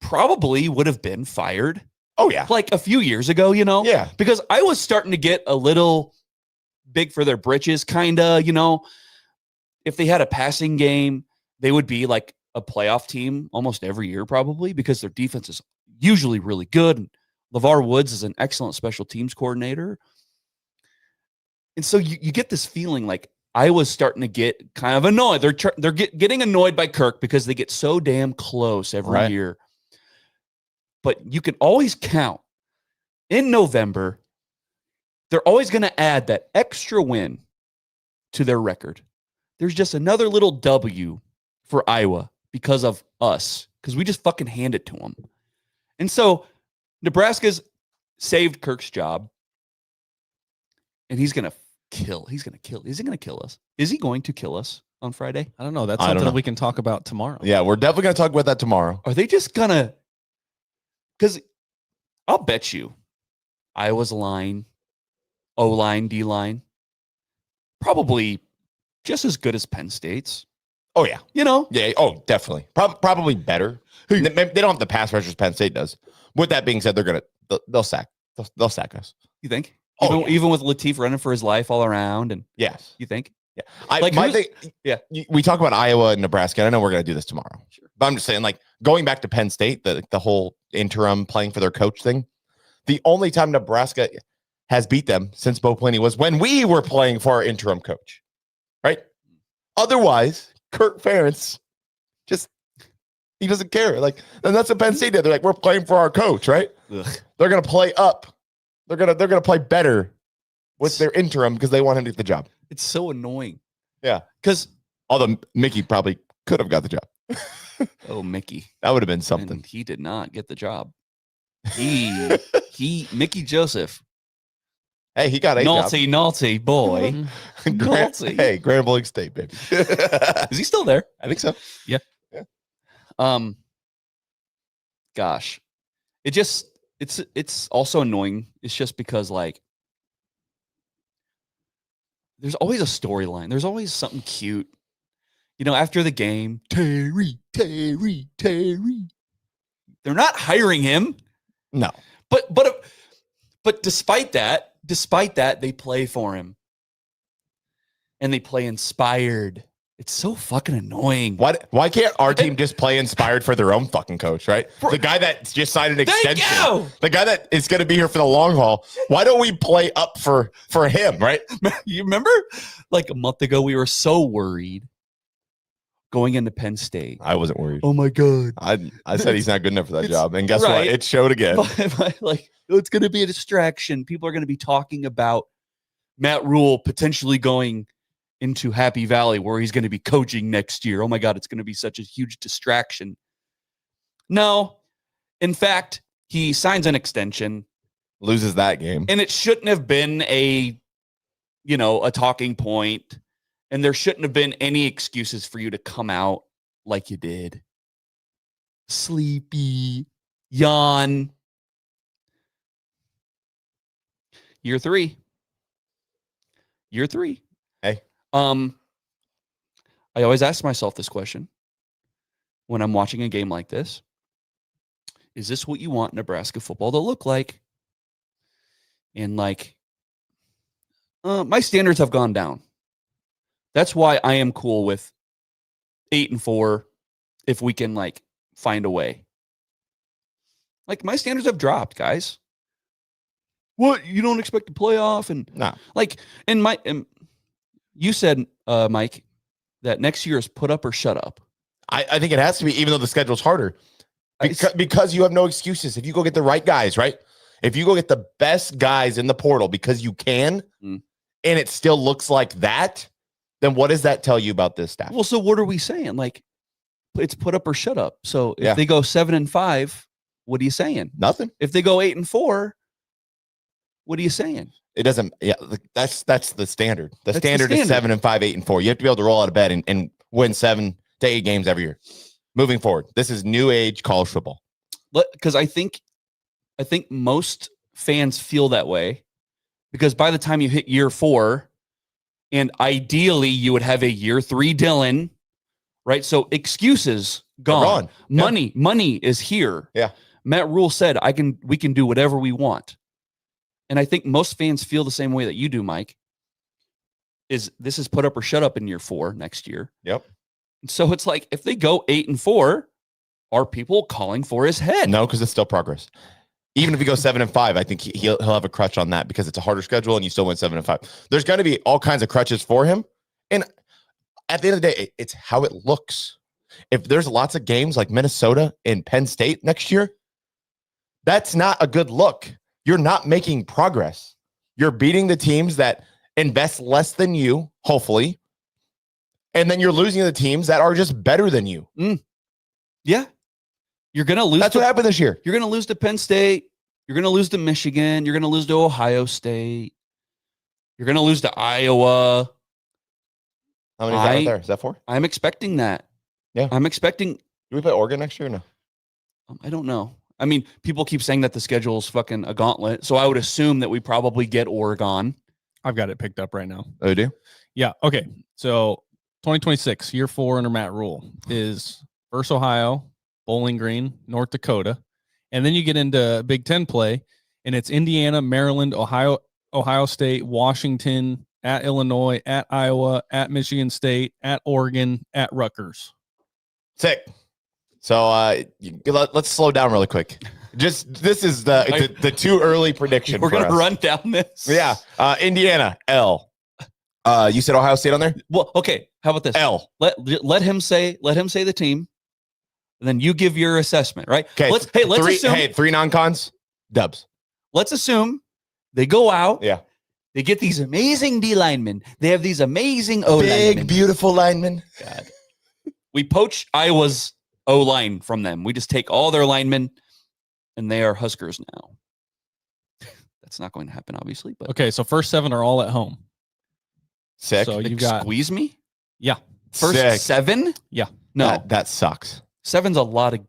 probably would have been fired. Oh, yeah. Like a few years ago, Yeah. Because I was starting to get a little big for their britches, kind of, If they had a passing game, they would be like a playoff team almost every year probably because their defense is usually really good. And LeVar Woods is an excellent special teams coordinator. And so you get this feeling like I was starting to get kind of annoyed. They're getting annoyed by Kirk because they get so damn close every year. But you can always count in November, they're always going to add that extra win to their record. There's just another little W for Iowa because of us, because we just fucking hand it to them. And so Nebraska's saved Kirk's job, and he's going to kill. Is he going to kill us? Is he going to kill us on Friday? I don't know. That's something that we can talk about tomorrow. Yeah, we're definitely going to talk about that tomorrow. Are they just going to? Because I'll bet you Iowa's line, O-line, D-line, probably just as good as Penn State's. Oh, yeah. Yeah. Oh, definitely. Probably better. They don't have the pass rushers Penn State does. With that being said, they'll sack us. You think? Even with Latif running for his life all around. And yes, you think? Yeah. We talk about Iowa and Nebraska. And I know we're going to do this tomorrow. Sure. But I'm just saying, like, going back to Penn State, the whole interim playing for their coach thing, the only time Nebraska has beat them since Bo Pelini was when we were playing for our interim coach, right? Otherwise, Kurt Ferentz he doesn't care. Like, and that's what Penn State did. They're like, we're playing for our coach, right? Ugh. They're going to play up. They're gonna play better with their interim because they want him to get the job. It's so annoying. Yeah, because although Mickey probably could have got the job. Oh, Mickey, that would have been something. And he did not get the job. Mickey Joseph. Hey, he got a naughty boy. Naughty. Hey, Grand Blanc State, baby. Is he still there? I think so. Yeah. Gosh, it's also annoying. It's just because, like, there's always a storyline. There's always something cute. After the game, Terry. They're not hiring him. No. But despite that, they play for him. And they play inspired. It's so fucking annoying. Why can't our team just play inspired for their own fucking coach, right? The guy that just signed an extension. The guy that is going to be here for the long haul. Why don't we play up for him, right? You remember? Like a month ago, we were so worried going into Penn State. I wasn't worried. Oh, my God. I said he's not good enough for that job. And guess what? It showed again. Like, it's going to be a distraction. People are going to be talking about Matt Rule potentially going into Happy Valley where he's going to be coaching next year. Oh my God, it's going to be such a huge distraction. No, in fact, he signs an extension, loses that game. And it shouldn't have been a talking point. And there shouldn't have been any excuses for you to come out like you did. Sleepy, yawn. Year three. Hey. I always ask myself this question when I'm watching a game like this. Is this what you want Nebraska football to look like? And my standards have gone down. That's why I am cool with 8-4 if we can find a way. My standards have dropped, guys. What? You don't expect to play off? And no. You said, Mike, that next year is put up or shut up. I think it has to be, even though the schedule's harder. Because you have no excuses. If you go get the right guys, right? If you go get the best guys in the portal because you can, and it still looks like that, then what does that tell you about this staff? Well, so what are we saying? It's put up or shut up. So if they go 7-5, what are you saying? Nothing. If they go 8-4, what are you saying? It doesn't. Yeah, that's the standard. The standard is 7-5, 8-4. You have to be able to roll out of bed and win 7 to 8 games every year. Moving forward, this is new age college football. Because I think most fans feel that way, because by the time you hit year 4, and ideally you would have a year 3 Dylan, right? So excuses gone. Money is here. Yeah. Matt Rule said, we can do whatever we want. And I think most fans feel the same way that you do, Mike. This is put up or shut up in year 4 next year. Yep. So it's if they go 8-4, are people calling for his head? No, because it's still progress. Even if he goes 7-5, I think he'll have a crutch on that because it's a harder schedule and you still win 7-5. There's going to be all kinds of crutches for him. And at the end of the day, it's how it looks. If there's lots of games like Minnesota and Penn State next year, that's not a good look. You're not making progress. You're beating the teams that invest less than you, hopefully. And then you're losing the teams that are just better than you. Yeah. You're going to lose. That's what happened this year. You're going to lose to Penn State. You're going to lose to Michigan. You're going to lose to Ohio State. You're going to lose to Iowa. How many is that right there? Is that 4? I'm expecting that. Yeah. I'm expecting. Do we play Oregon next year or no? I don't know. I mean, people keep saying that the schedule is fucking a gauntlet. So I would assume that we probably get Oregon. I've got it picked up right now. Oh, you do? Yeah. Okay. So 2026, year 4 under Matt Rule is versus Ohio, Bowling Green, North Dakota. And then you get into Big Ten play, and it's Indiana, Maryland, Ohio Ohio State, Washington, at Illinois, at Iowa, at Michigan State, at Oregon, at Rutgers. Sick. So let's slow down really quick. This is the too early prediction. We're going to run down this. Yeah. Indiana, L. You said Ohio State on there? Well, okay. How about this? L. Let him say the team, and then you give your assessment, right? Okay. Let's assume three non-cons, dubs. Let's assume they go out. Yeah. They get these amazing D linemen. They have these amazing O Big, linemen. beautiful linemen. God. We poach Iowa's O line from them. We just take all their linemen, and they are Huskers now. That's not going to happen, obviously. But okay, so first 7 are all at home. Sick. So you got squeeze me. Yeah. First Sick. 7. Yeah. No, that sucks. 7's a lot of.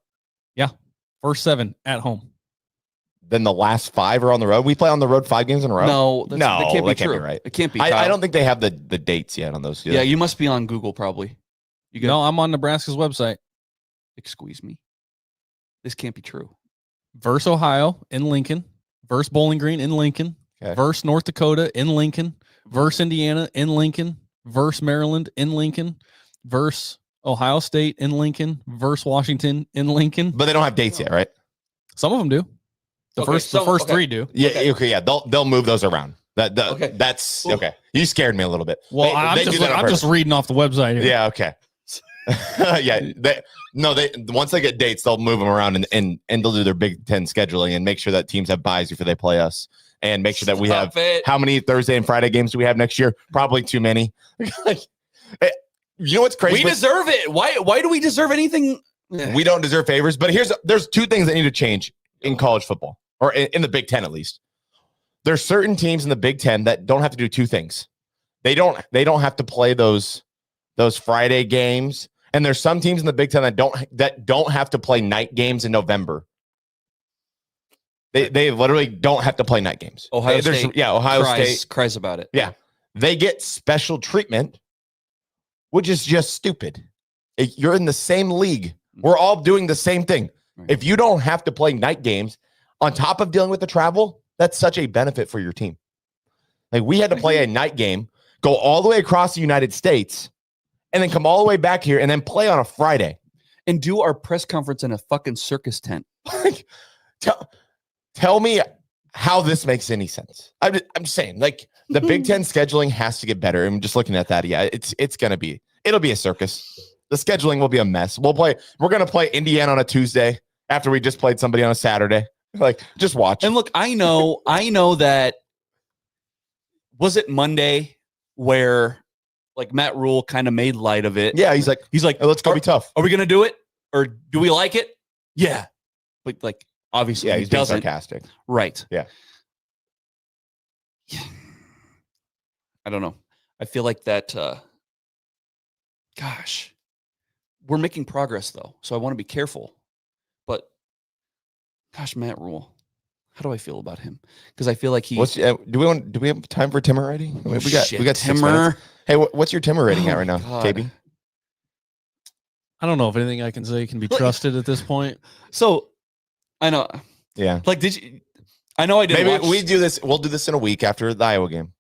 Yeah. First 7 at home. Then the last 5 are on the road. We play on the road 5 games in a row. No, that can't be that true. right. It can't be. I don't think they have the dates yet on those. Yeah, you must be on Google probably. No, I'm on Nebraska's website. Excuse me. This can't be true. Versus Ohio in Lincoln. Versus Bowling Green in Lincoln. Okay. Versus North Dakota in Lincoln. Versus Indiana in Lincoln. Versus Maryland in Lincoln. Versus Ohio State in Lincoln. Versus Washington in Lincoln. But they don't have dates yet, right? Some of them do. The first 3 do. Yeah. Okay. Yeah. They'll move those around. That's Ooh. okay. You scared me a little bit. Well, They do that on I'm just reading off the website here. Yeah. Okay. Yeah. They once they get dates, they'll move them around and they'll do their Big Ten scheduling and make sure that teams have buys before they play us, and make sure that we have how many Thursday and Friday games do we have next year? Probably too many. You know what's crazy? We deserve it. Why do we deserve anything? We don't deserve favors. But there's 2 things that need to change in college football, or in the Big Ten at least. There's certain teams in the Big Ten that don't have to do 2 things. They don't have to play those Friday games. And there's some teams in the Big Ten that don't have to play night games in November. They literally don't have to play night games. Ohio State cries about it. Yeah. They get special treatment, which is just stupid. You're in the same league. We're all doing the same thing. Right. If you don't have to play night games on top of dealing with the travel, that's such a benefit for your team. Like, we had to play a night game, go all the way across the United States, and then come all the way back here and then play on a Friday. And do our press conference in a fucking circus tent. Like, tell me how this makes any sense. I'm just saying, like, the Big Ten scheduling has to get better. I'm just looking at that. Yeah, it'll be a circus. The scheduling will be a mess. We're going to play Indiana on a Tuesday after we just played somebody on a Saturday. Like, just watch. And look, I know that, was it Monday where like Matt Rule kind of made light of it? Yeah, he's like, hey, let's go be tough. Are we going to do it? Or do we like it? Yeah. But like, obviously, yeah, he he's being doesn't. sarcastic. Right. Yeah. I don't know. I feel like that, gosh, we're making progress though. So I want to be careful. But gosh, Matt Rule, how do I feel about him? Because I feel like he. Do we have time for Timmer rating? We got 6 Timmer. minutes. Hey, what's your Timmer rating at right now, God. KB? I don't know if anything I can say can be trusted at this point. So I know. Yeah. Like, did you? I know I didn't. Maybe watch. we do this. We'll do this in a week after the Iowa game.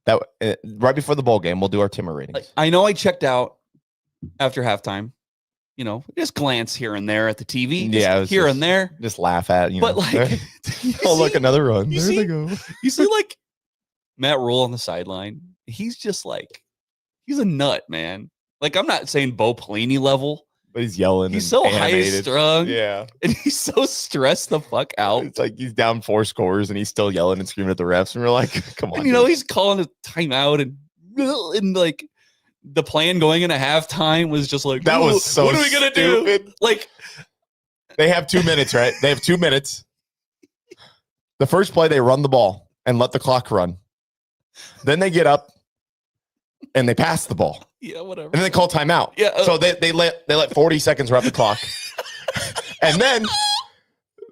That right before the bowl game, we'll do our Timmer ratings. Like, I know I checked out after halftime. You know, just glance here and there at the TV. Yeah, here and there. Just laugh at But like, oh look, another run. There they go. You see, like Matt Rule on the sideline. He's just like, he's a nut, man. Like, I'm not saying Bo Pelini level, but he's yelling. He's so high strung. Yeah, and he's so stressed the fuck out. It's like he's down 4 scores and he's still yelling and screaming at the refs, and we're like, come on. And, you know, he's calling a timeout and like. The plan going into halftime was just like, that was so what are we gonna stupid. do? Like, they have 2 minutes, right? They have 2 minutes. The first play, they run the ball and let the clock run. Then they get up and they pass the ball. Yeah, whatever. And then they call timeout. Yeah. So they let 40 seconds run the clock. And then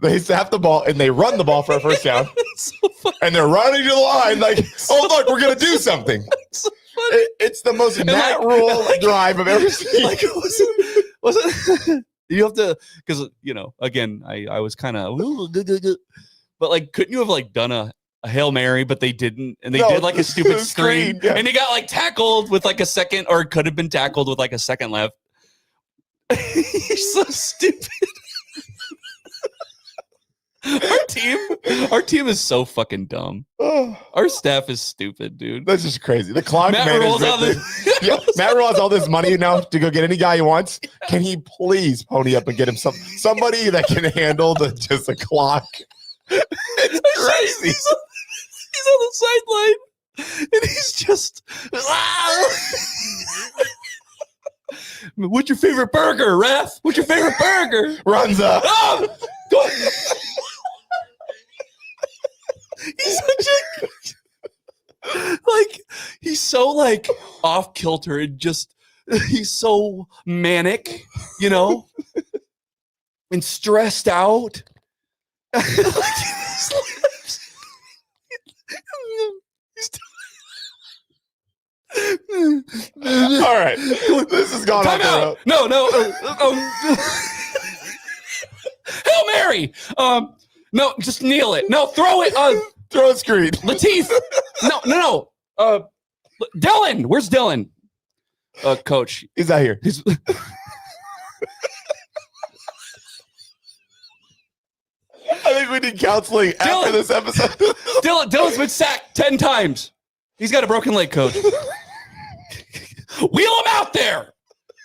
they snap the ball and they run the ball for a first down. So and they're running to the line like, oh, look, we're going to do something. It's the most Matt Rule drive I've ever seen. Like, wasn't you have to, because, you know, again, I was kind of, but like, couldn't you have like done a Hail Mary, but they didn't. And they did like a stupid screen. Yeah. And he got like tackled with like a second, or could have been tackled with like a second left. He's so stupid. Our team is so fucking dumb. Our staff is stupid, dude. That's just crazy. The clock Matt management. Matt Rule has all this money now to go get any guy he wants. Can he please pony up and get him somebody that can handle just a clock? It's crazy. He's on the sideline, and he's just. What's your favorite burger, ref? What's your favorite burger? Runs up. Oh! He's such a he's so like off kilter and just he's so manic, you know, and stressed out. All right, this has gone off the road. No. Hail Mary. No, just kneel it. No, throw it. Throw a screen. Lateef. No. Dylan. Where's Dylan? Coach. He's not here. I think we need counseling after this episode. Dylan's been sacked 10 times. He's got a broken leg, coach. Wheel him out there.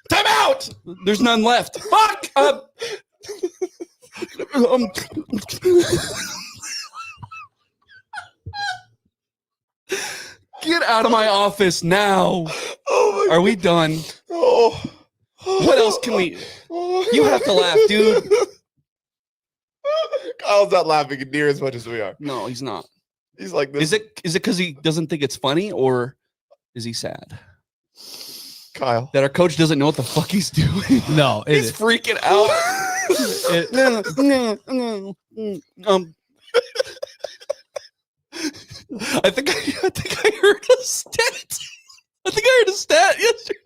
Time out. There's none left. Fuck. Get out of my office now. Oh Are we done? Oh. What else can we? You have to laugh, dude. Kyle's not laughing near as much as we are. No, he's not. He's like this. Is it because he doesn't think it's funny, or is he sad? Kyle. That our coach doesn't know what the fuck he's doing. No, he's freaking out. I think I heard a stat. I think I heard a stat yesterday.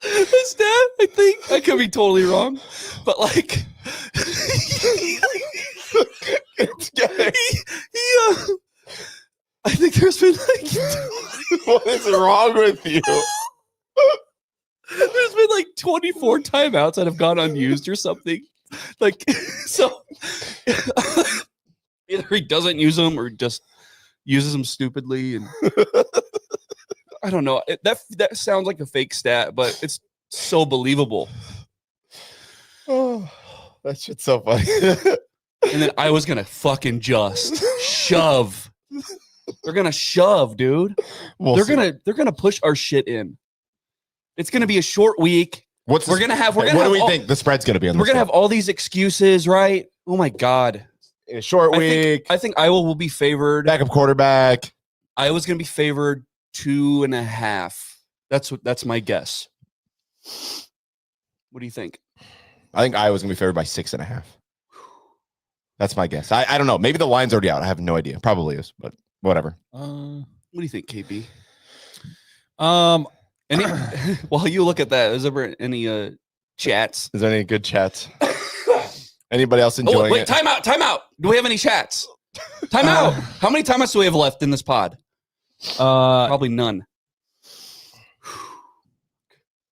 A stat, I think. I could be totally wrong. But like I think there's been like what is wrong with you? There's been like 24 timeouts that have gone unused or something. Like, so either he doesn't use them or just uses them stupidly. And I don't know. That sounds like a fake stat, but it's so believable. Oh, that shit's so funny. And then I was going to fucking just shove. They're going to shove, dude. They're going to push our shit in. It's going to be a short week. What do we think the spread's going to be on this? We're going to have all these excuses, right? Oh my God. A short week. I think Iowa will be favored. Backup quarterback. Iowa's going to be favored 2.5. That's my guess. What do you think? I think Iowa's going to be favored by 6.5. That's my guess. I don't know. Maybe the line's already out. I have no idea. Probably is, but whatever. What do you think, KP? While you look at that, is there any chats? Is there any good chats? Anybody else enjoying it? Time out. Do we have any chats? Time out. How many timeouts do we have left in this pod? Probably none.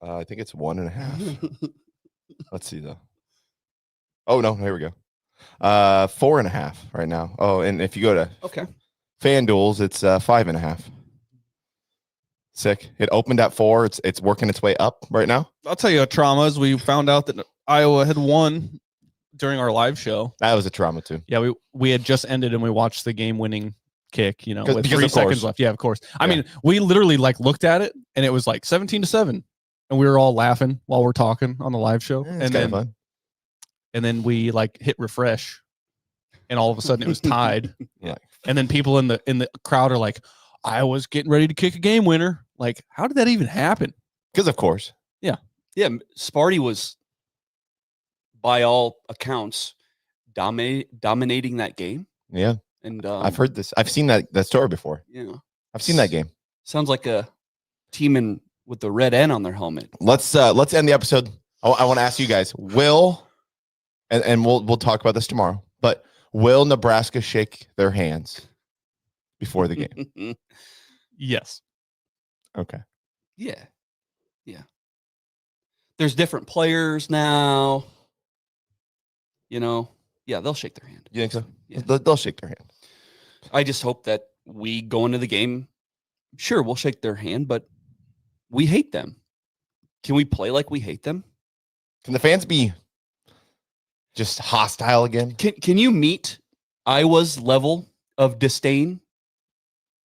I think it's 1.5. Let's see though. Oh no, here we go. 4.5 right now. Oh, and if you go to FanDuels, it's 5.5. Sick. It opened at 4. It's working its way up right now. I'll tell you a trauma is we found out that Iowa had won during our live show. That was a trauma too. Yeah, we had just ended and we watched the game-winning kick, with 3 seconds seconds left. Yeah, of course. I mean, we literally looked at it and it was like 17-7, and we were all laughing while we're talking on the live show. And then we hit refresh, and all of a sudden it was tied. Yeah. And then people in the crowd are like, "Iowa's getting ready to kick a game winner." Like, how did that even happen? Because of course. Yeah. Sparty was, by all accounts, dominating that game. Yeah. And I've heard this. I've seen that story before. Yeah. I've seen that game. Sounds like a team with the red N on their helmet. Let's end the episode. I want to ask you guys, and we'll talk about this tomorrow, but Will Nebraska shake their hands before the game? Yes. Okay. Yeah. There's different players now. Yeah, they'll shake their hand. You think so? Yeah. They'll shake their hand. I just hope that we go into the game. Sure, we'll shake their hand, but we hate them. Can we play like we hate them? Can the fans be just hostile again? Can you meet Iowa's level of disdain?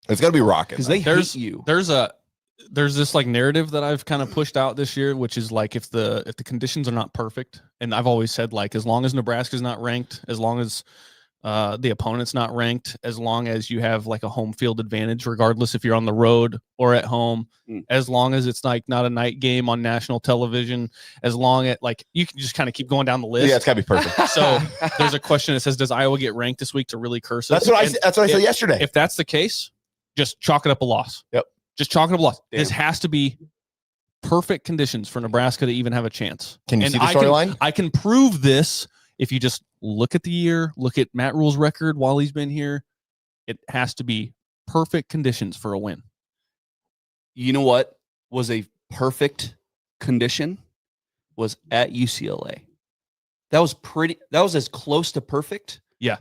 It's gonna be rocking because they hate you. There's this like narrative that I've kind of pushed out this year, which is like if the conditions are not perfect, and I've always said like as long as Nebraska's not ranked, as long as the opponent's not ranked, as long as you have like a home field advantage, regardless if you're on the road or at home, as long as it's like not a night game on national television, as long as like you can just kind of keep going down the list. Yeah, it's gotta be perfect. So there's a question that says, does Iowa get ranked this week to really curse us? That's what I said yesterday. If that's the case, just chalk it up a loss. Yep. Just chalk it up a loss. Damn. This has to be perfect conditions for Nebraska to even have a chance. Can you see the storyline? I can prove this if you just look at the year, look at Matt Rule's record while he's been here. It has to be perfect conditions for a win. You know what was a perfect condition? Was at UCLA. That was as close to perfect. Yeah.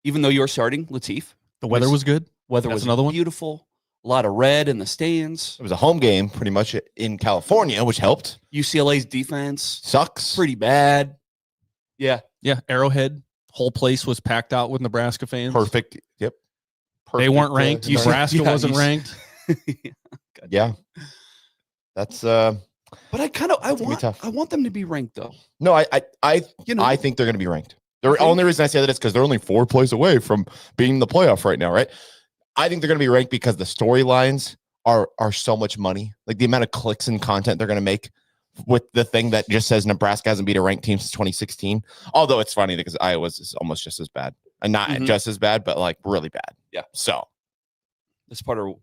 Even though you're starting Latif. The weather was good. Weather That's was another one. beautiful. A lot of red in the stands. It was a home game pretty much in California, which helped. UCLA's defense Sucks. pretty bad. Yeah. Yeah. Arrowhead. Whole place was packed out with Nebraska fans. Perfect. Yep. They weren't ranked. Nebraska wasn't ranked. Yeah. That's But I want them to be ranked though. no, I think they're gonna be ranked. The only reason I say that is because they're only 4 plays away from being in the playoff right now, right? I think they're going to be ranked because the storylines are so much money. Like the amount of clicks and content they're going to make with the thing that just says Nebraska hasn't beat a ranked team since 2016. Although it's funny because Iowa's is almost just as bad. And not just as bad, but like really bad. Yeah. So that's part of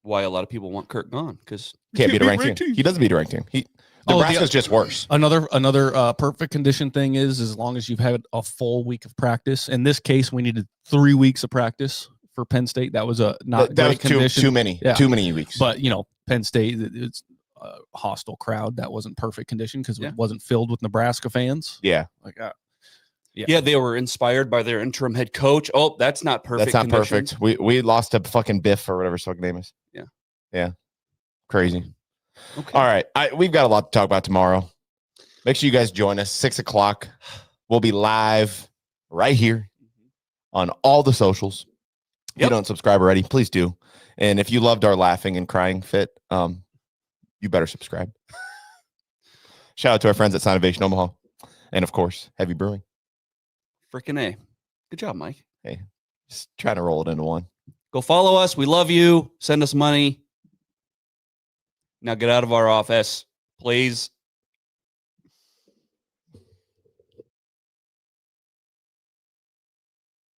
why a lot of people want Kirk gone because can't beat a ranked team. He doesn't beat a ranked team. Nebraska's just worse. Another perfect condition thing is as long as you've had a full week of practice. In this case, we needed 3 weeks of practice for Penn State. That was not great condition. Too many weeks. But Penn State, it's a hostile crowd. That wasn't perfect condition because it wasn't filled with Nebraska fans. Yeah. Yeah, they were inspired by their interim head coach. Oh, that's not perfect. That's not perfect. We lost to fucking Biff or whatever his fucking name is. Yeah. Crazy. Okay. All right. We've got a lot to talk about tomorrow. Make sure you guys join us 6:00. We'll be live right here on all the socials. If you don't subscribe already, please do. And if you loved our laughing and crying fit, you better subscribe. Shout out to our friends at Sinovation Omaha. And of course, Heavy Brewing. Freaking A. Good job, Mike. Hey, just trying to roll it into one. Go follow us. We love you. Send us money. Now get out of our office, please.